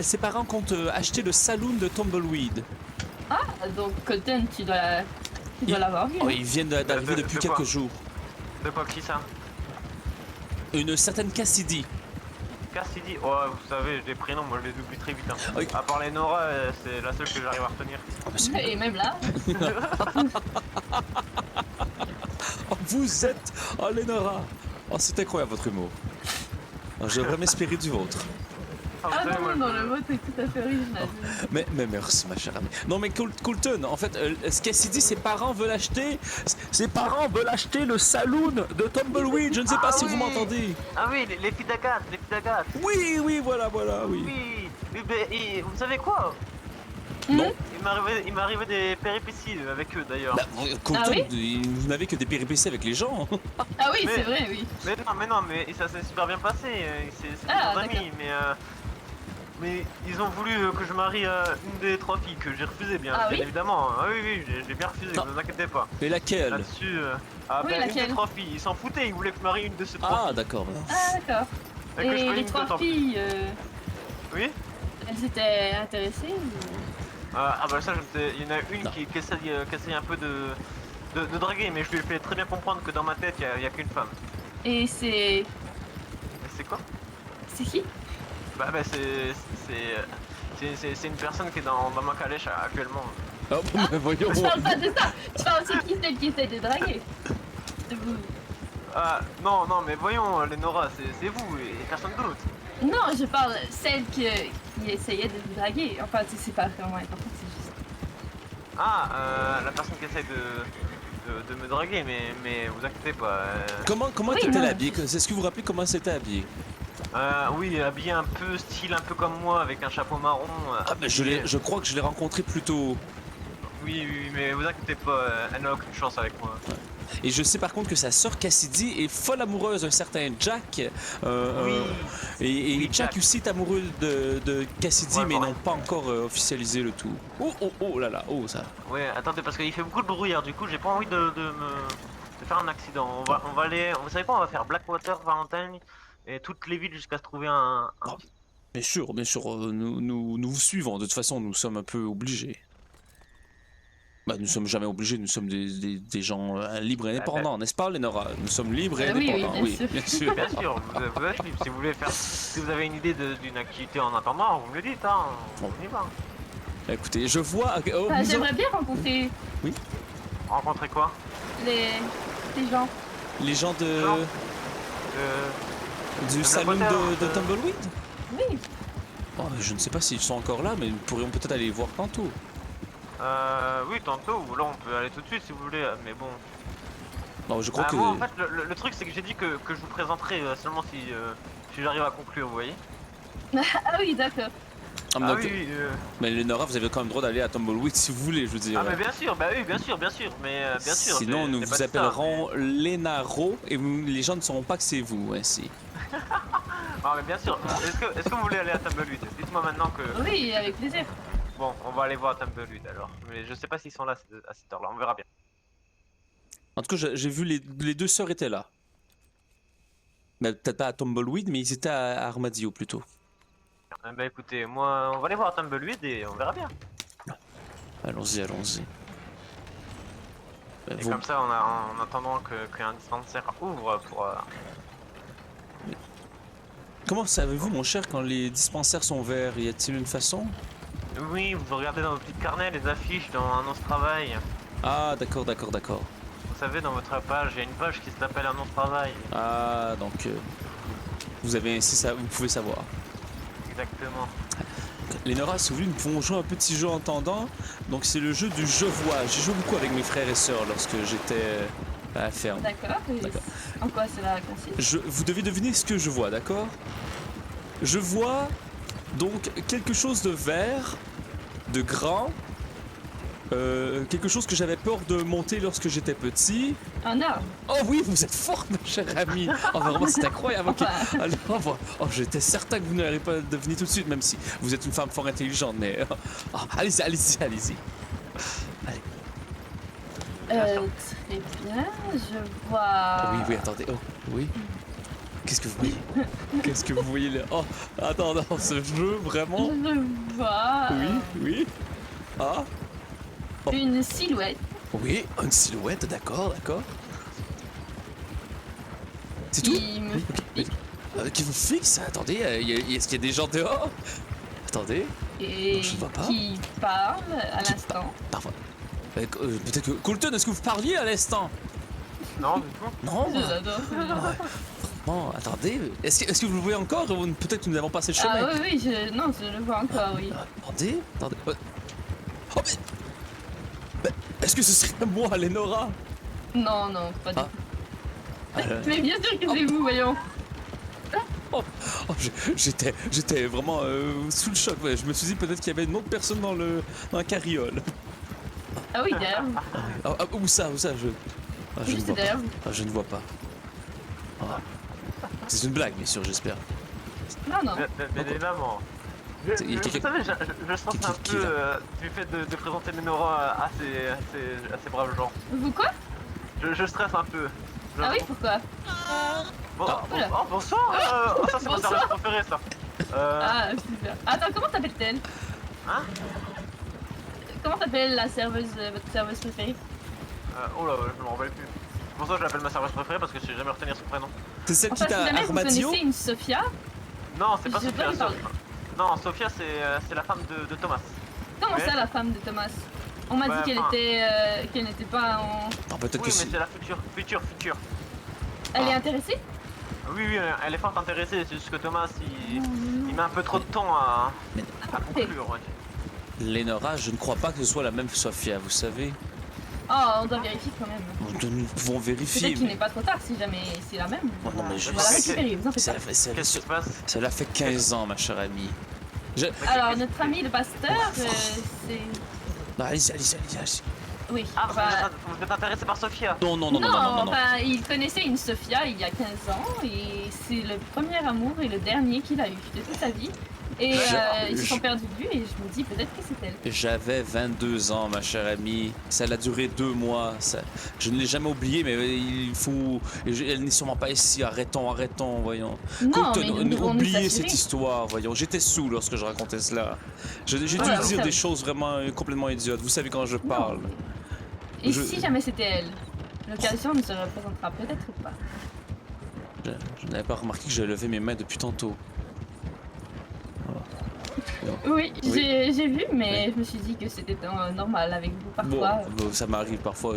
Ses parents comptent acheter le saloon de Tumbleweed. Ah, donc Colton, tu dois l'avoir vu. Oh, ils viennent d'arriver depuis quelques jours. De quoi, qui ça? Une certaine Cassidy. Cassidy, oh, vous savez, les prénoms, moi je les oublie très vite. Hein. Oui. À part Lénora, c'est la seule que j'arrive à retenir. Et même là. Vous êtes... Oh, Lénora. Oh, c'est incroyable votre humour. Je devrais m'inspirer du vôtre. Ah non, le vôtre est tout à fait original. Mais merci, ma chère amie. Non, mais Colton, en fait, ce Cassidy, ses parents veulent acheter le saloon de Tumbleweed. Je ne sais pas si vous m'entendez. Ah oui, les filles d'Agathe, Oui, voilà, oui. Oui, mais vous savez quoi? Non. Il m'est arrivé des péripéties avec eux d'ailleurs. Colton, vous n'avez que des péripéties avec les gens. Ah oui, c'est vrai, oui. Mais non, mais ça s'est super bien passé. C'est des amis, Mais ils ont voulu que je marie une des 3 filles que j'ai refusé, bien Ah oui évidemment. Ah oui, j'ai bien refusé, Non. ne vous inquiétez pas. Et laquelle? Là-dessus, Oui, une laquelle des 3 filles, ils s'en foutaient, ils voulaient que je marie une de ces 3 Ah, filles. d'accord. Ah, d'accord. Et que je Et prenne les une 3 d'autant- filles, Oui elles étaient intéressées ou... Ah bah ça, il y en a une qui essaye un peu de draguer, mais je lui ai fait très bien comprendre que dans ma tête, il y a qu'une femme. Et c'est... Et c'est quoi? C'est qui? Bah c'est une personne qui est dans ma calèche actuellement. Oh, mais voyons. Je parle pas de ça. Je parle aussi de qui c'est qui essaie de draguer. De vous. Ah non, mais voyons, Lenora, c'est vous et personne d'autre. Non, je parle celle qui essayait de vous draguer. Enfin, c'est pas vraiment important, c'est juste... Ah, la personne qui essaie de me draguer, mais vous inquiétez pas. Comment Oui, était-elle non. habillée? Est-ce que vous vous rappelez comment c'était habillée? Oui, habillée un peu style un peu comme moi, avec un chapeau marron. Ah, mais je crois que je l'ai rencontrée plus tôt. Oui, mais vous inquiétez pas, elle n'a aucune chance avec moi. Et je sais par contre que sa sœur Cassidy est folle amoureuse d'un certain Jack. Oui. Et Oui, Jack Jack. aussi est amoureux de Cassidy, Ouais, mais bon. n'ont pas encore officialisé le tout. Oh là là, oh ça. Ouais, attendez, parce qu'il fait beaucoup de brouillard, du coup, j'ai pas envie de faire un accident. On va aller, vous savez quoi, on va faire Blackwater, Valentine, et toutes les villes jusqu'à se trouver un Oh, bien sûr, nous vous suivons. De toute façon, nous sommes un peu obligés. Bah, nous sommes jamais obligés, nous sommes des gens libres et indépendants, n'est-ce pas, Lenora? Nous sommes libres et Oui, indépendants, bien sûr. bien sûr. Bien sûr, vous êtes libre. Si vous voulez faire, si vous avez une idée d'une activité en attendant, vous me le dites, hein. On y va. Écoutez, je vois. Oh, Enfin, nous j'aimerais bien rencontrer Rencontrer quoi? les gens. les gens de Non. du de saloon Blackwater, de Tumbleweed. Oui. Oh, je ne sais pas s'ils sont encore là, mais nous pourrions peut-être aller les voir tantôt. Oui, tantôt, ou là on peut aller tout de suite si vous voulez, mais bon. Non, je crois que. Moi, en fait, le truc c'est que j'ai dit que je vous présenterai seulement si j'arrive à conclure, vous voyez? Ah oui, d'accord. Ah, mais, Ah donc- oui, mais Lenora, vous avez quand même le droit d'aller à Tumbleweed si vous voulez, je veux dire. ah mais bien sûr, bah oui, bien sûr, mais bien sûr. Sinon, nous c'est vous pas ça, appellerons Lenaro et les gens ne sauront pas que c'est vous, ainsi. Ah mais bien sûr. Est-ce que vous voulez aller à Tumbleweed? Dites-moi maintenant que. Oui, avec plaisir. Bon, on va aller voir Tumbleweed alors. Mais je sais pas s'ils sont là à cette heure-là, on verra bien. En tout cas, j'ai vu les deux sœurs étaient là. Mais peut-être pas à Tumbleweed, mais ils étaient à Armadillo plutôt. Bah écoutez, moi, on va aller voir Tumbleweed et on verra bien. Allons-y. Et comme ça, en attendant qu'un dispensaire ouvre pour. Comment savez-vous, mon cher, quand les dispensaires sont verts? Y a-t-il une façon? Oui, vous regardez dans vos petits carnets les affiches dans Annonce Travail. Ah, d'accord. Vous savez, dans votre page, il y a une page qui s'appelle Annonce Travail. Ah, donc vous avez ainsi ça, vous pouvez savoir. Exactement. Lenora, si vous voulez, nous pouvons jouer un petit jeu en tendant. Donc c'est le jeu du je vois. J'ai joué beaucoup avec mes frères et sœurs lorsque j'étais à la ferme. D'accord. En quoi cela consiste? Vous devez deviner ce que je vois, d'accord? Je vois donc quelque chose de vert, de grand, quelque chose que j'avais peur de monter lorsque j'étais petit. Un arbre. Oh oui, vous êtes forte, ma chère amie. Oh, vraiment, c'est incroyable. Ok. Alors, j'étais certain que vous n'allez pas deviner tout de suite, même si vous êtes une femme fort intelligente, mais... allez-y. Allez. Très bien, je vois... Ah oui, attendez. Oh, oui. Qu'est-ce que vous voyez? Qu'est-ce que vous voyez là? Oh, attends, dans ce jeu, vraiment? Je vois... Oui. Ah? Une silhouette. Oui, une silhouette, d'accord. C'est tout? Qui me fixe. Qui vous fixe? Attendez, est-ce qu'il y a des gens dehors? Attendez. Et je ne vois pas. qui parle à l'instant. Parfois. Peut-être que... Colton, est-ce que vous parliez à l'instant? Non, du tout. Non? Je l'adore. Bon, attendez. Est-ce que vous le voyez encore? Ou peut-être que nous avons passé le chemin? Ah oui, je le vois encore, oui. Attendez. Oh, mais est-ce que ce serait moi, Lenora? Non, pas du tout. Mais bien sûr que c'est vous, voyons. J'étais vraiment sous le choc. Ouais. Je me suis dit peut-être qu'il y avait une autre personne dans la carriole. Ah oui, derrière vous. Où ça? Je ne Juste vois derrière pas. vous. Je ne vois pas. C'est une blague, bien sûr, j'espère. Non. Bien évidemment. Vous savez, je sens un peu du fait de présenter Lenora à ces braves gens. Vous quoi? Je stresse un peu. Ah oui, pourquoi? Bonsoir. Ça c'est mon service préféré ça. Ah super. Attends, comment t'appelles-t-elle? Hein? Comment t'appelles la serveuse, votre serveuse préférée? Oh là, je me rappelle plus. C'est pour ça que je l'appelle ma serveuse préférée parce que je sais jamais retenir son prénom. C'est celle qui Enfin, si t'a jamais vous Armadio? connaissez une Sophia, Non, c'est pas je peux Sophia. lui parler. Non, Sophia c'est la femme de Thomas. Comment Mais- ça, la femme de Thomas? On m'a Ouais, dit enfin- qu'elle n'était pas en... Non, peut-être Oui, que mais c'est... c'est la future. Elle est intéressée? Oui, elle est fort intéressée, c'est juste que Thomas il met un peu trop de temps à conclure. Ouais. Lenora, je ne crois pas que ce soit la même Sophia, vous savez. Oh, on doit vérifier quand même. Nous pouvons vérifier. Peut-être qu'il n'est pas trop tard si jamais c'est la même. Oh, non, mais je... On va la récupérer, vous en faites Ça pas. fait, Qu'est-ce qui se passe? ça fait 15 ans, ma chère amie. Alors, notre ami le pasteur, c'est... Non, allez-y. Oui, Ah, enfin... vous êtes intéressé par Sophia? Non. Enfin, il connaissait une Sophia il y a 15 ans et c'est le premier amour et le dernier qu'il a eu de toute sa vie. Et ils se sont perdus de vue et je me dis peut-être que c'est elle. J'avais 22 ans, ma chère amie. Ça a duré 2 mois. Je ne l'ai jamais oublié, mais il faut... Elle n'est sûrement pas ici. Arrêtons, voyons. Non, mais nous devons nous oubliez assurer. cette histoire, voyons. J'étais saoul lorsque je racontais cela. J'ai dû Voilà, dire ça- des choses vraiment complètement idiotes. Vous savez quand je parle. Et Je- si jamais c'était elle, l'occasion ne se représentera peut-être pas. Je n'avais pas remarqué que j'avais levé mes mains depuis tantôt. Oui, j'ai vu, mais je me suis dit que c'était normal avec vous parfois. Bon, ça m'arrive parfois.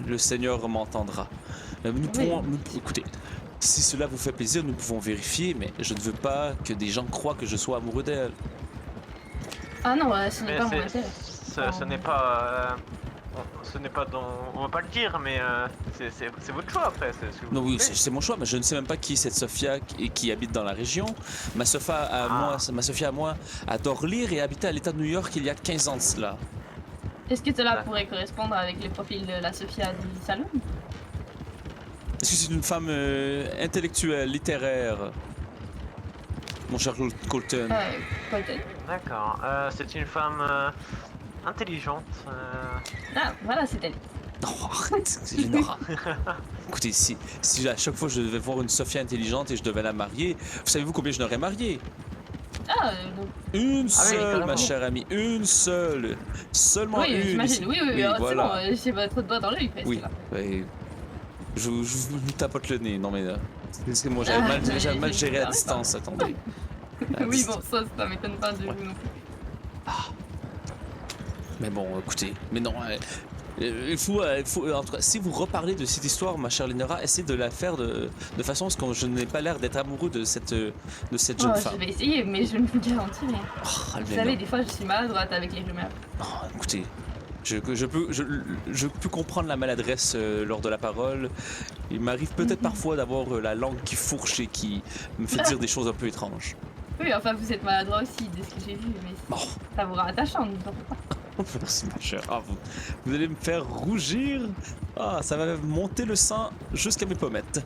Le Seigneur m'entendra. Nous pourrons... écoutez, si cela vous fait plaisir, nous pouvons vérifier, mais je ne veux pas que des gens croient que je sois amoureux d'elle. Ah non, ce n'est Mais pas mon intérêt. ce n'est pas... ce n'est pas dans... On va pas le dire, mais c'est votre choix après. C'est ce que vous Non, oui, voulez. c'est mon choix, mais je ne sais même pas qui est cette Sophia qui habite dans la région. Ma Sophia à moi adore lire et habitait à l'État de New York il y a 15 ans de cela. Est-ce que cela pourrait correspondre avec les profils de la Sophia du salon? Est-ce que c'est une femme intellectuelle, littéraire, mon cher Colton? Peut-être. D'accord. C'est une femme intelligente. Ah, voilà, c'est elle. Oh, arrête, c'est Lenora. Écoutez, si à chaque fois je devais voir une Sophia intelligente et je devais la marier, savez-vous combien je n'aurais marié? Ah, donc... Une oui, seule, ma carrément. chère amie, une seule. Seulement Oui, une. j'imagine. Oui, c'est voilà. bon, j'ai votre doigt dans l'œil presque. Oui, là. oui. Je vous tapote le nez, non mais là. C'est moi, Ah, j'avais mal géré à ah, distance, attendez. Oui, bon, ça m'étonne pas de vous non plus. Mais bon, écoutez, mais non, il faut, en tout cas, si vous reparlez de cette histoire, ma chère Lenora, essayez de la faire de façon à ce que je n'ai pas l'air d'être amoureux de cette jeune femme. Je vais essayer, mais je ne vous garantis rien. Oh, Vous savez, des fois, je suis maladroite avec les rumeurs. Oh, écoutez, je peux comprendre la maladresse lors de la parole. Il m'arrive peut-être parfois d'avoir la langue qui fourche et qui me fait dire des choses un peu étranges. Oui, enfin, vous êtes maladroit aussi, de ce que j'ai vu, mais ça vous rend attachant, ne vous en faites pas. Merci ma chère. Ah, vous allez me faire rougir. Ah, ça va monter le sang jusqu'à mes pommettes.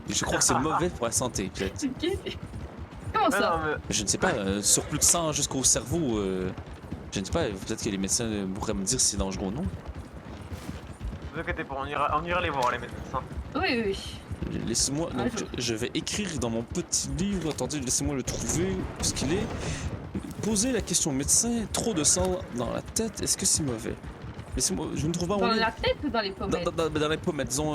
Je crois que c'est mauvais pour la santé, peut-être. Comment ça? Je ne sais pas, surplus de sang jusqu'au cerveau. Je ne sais pas, peut-être que les médecins pourraient me dire si c'est dangereux ou non. Ne vous inquiétez pas, on ira les voir les médecins. Oui. Laissez-moi, donc, je vais écrire dans mon petit livre, attendez, laissez-moi le trouver, où est-ce qu'il est. Posez la question au médecin, trop de sang dans la tête, est-ce que c'est mauvais? Laissez-moi, je ne trouve pas mon Dans livre. la tête ou dans les pommettes? Dans les pommettes, disons,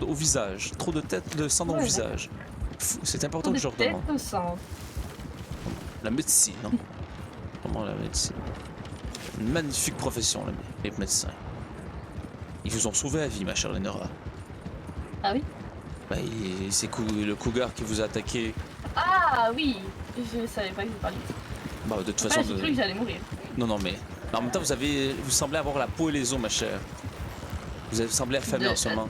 au visage. Trop de sang dans le visage. C'est important que je leur Tête demande. au sang. La médecine, non? Comment la médecine? Une magnifique profession, les médecins. Ils vous ont sauvé la vie, ma chère Lenora. Ah oui? Bah, c'est le cougar qui vous a attaqué. Ah oui! Je savais pas que vous parliez. Bah, de toute Ah, façon. j'ai cru que j'allais mourir. Non, mais. En même temps, vous semblez avoir la peau et les os, ma chère. Vous semblez affamé en ce moment.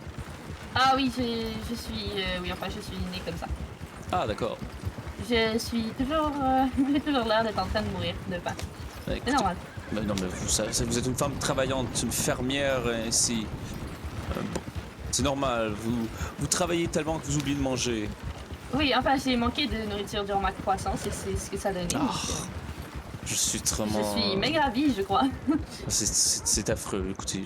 Ah oui, je suis... oui, enfin, je suis née comme ça. Ah, d'accord. Je suis toujours... j'ai toujours l'air d'être en train de mourir de faim. C'est normal. Mais non, mais vous êtes une femme travaillante, une fermière, ainsi. Bon, c'est normal, vous travaillez tellement que vous oubliez de manger. Oui, enfin, j'ai manqué de nourriture durant ma croissance et c'est ce que ça donnait. donc, Je suis je vraiment... suis maigre à vie, je crois. C'est affreux, écoutez.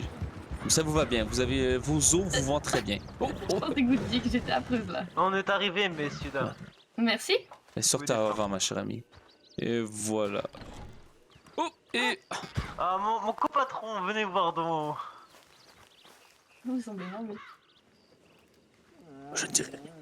Ça vous va bien, vous avez vos os vous vont très bien. Oh, Je pensais que vous disiez que j'étais affreuse là. On est arrivé, messieurs, dames. Merci. Et sortez avant, ma chère amie. Et voilà. Oh, et... Ah, mon copatron, venez voir dans mon... Vous semblez énervé. Je ne dirai rien.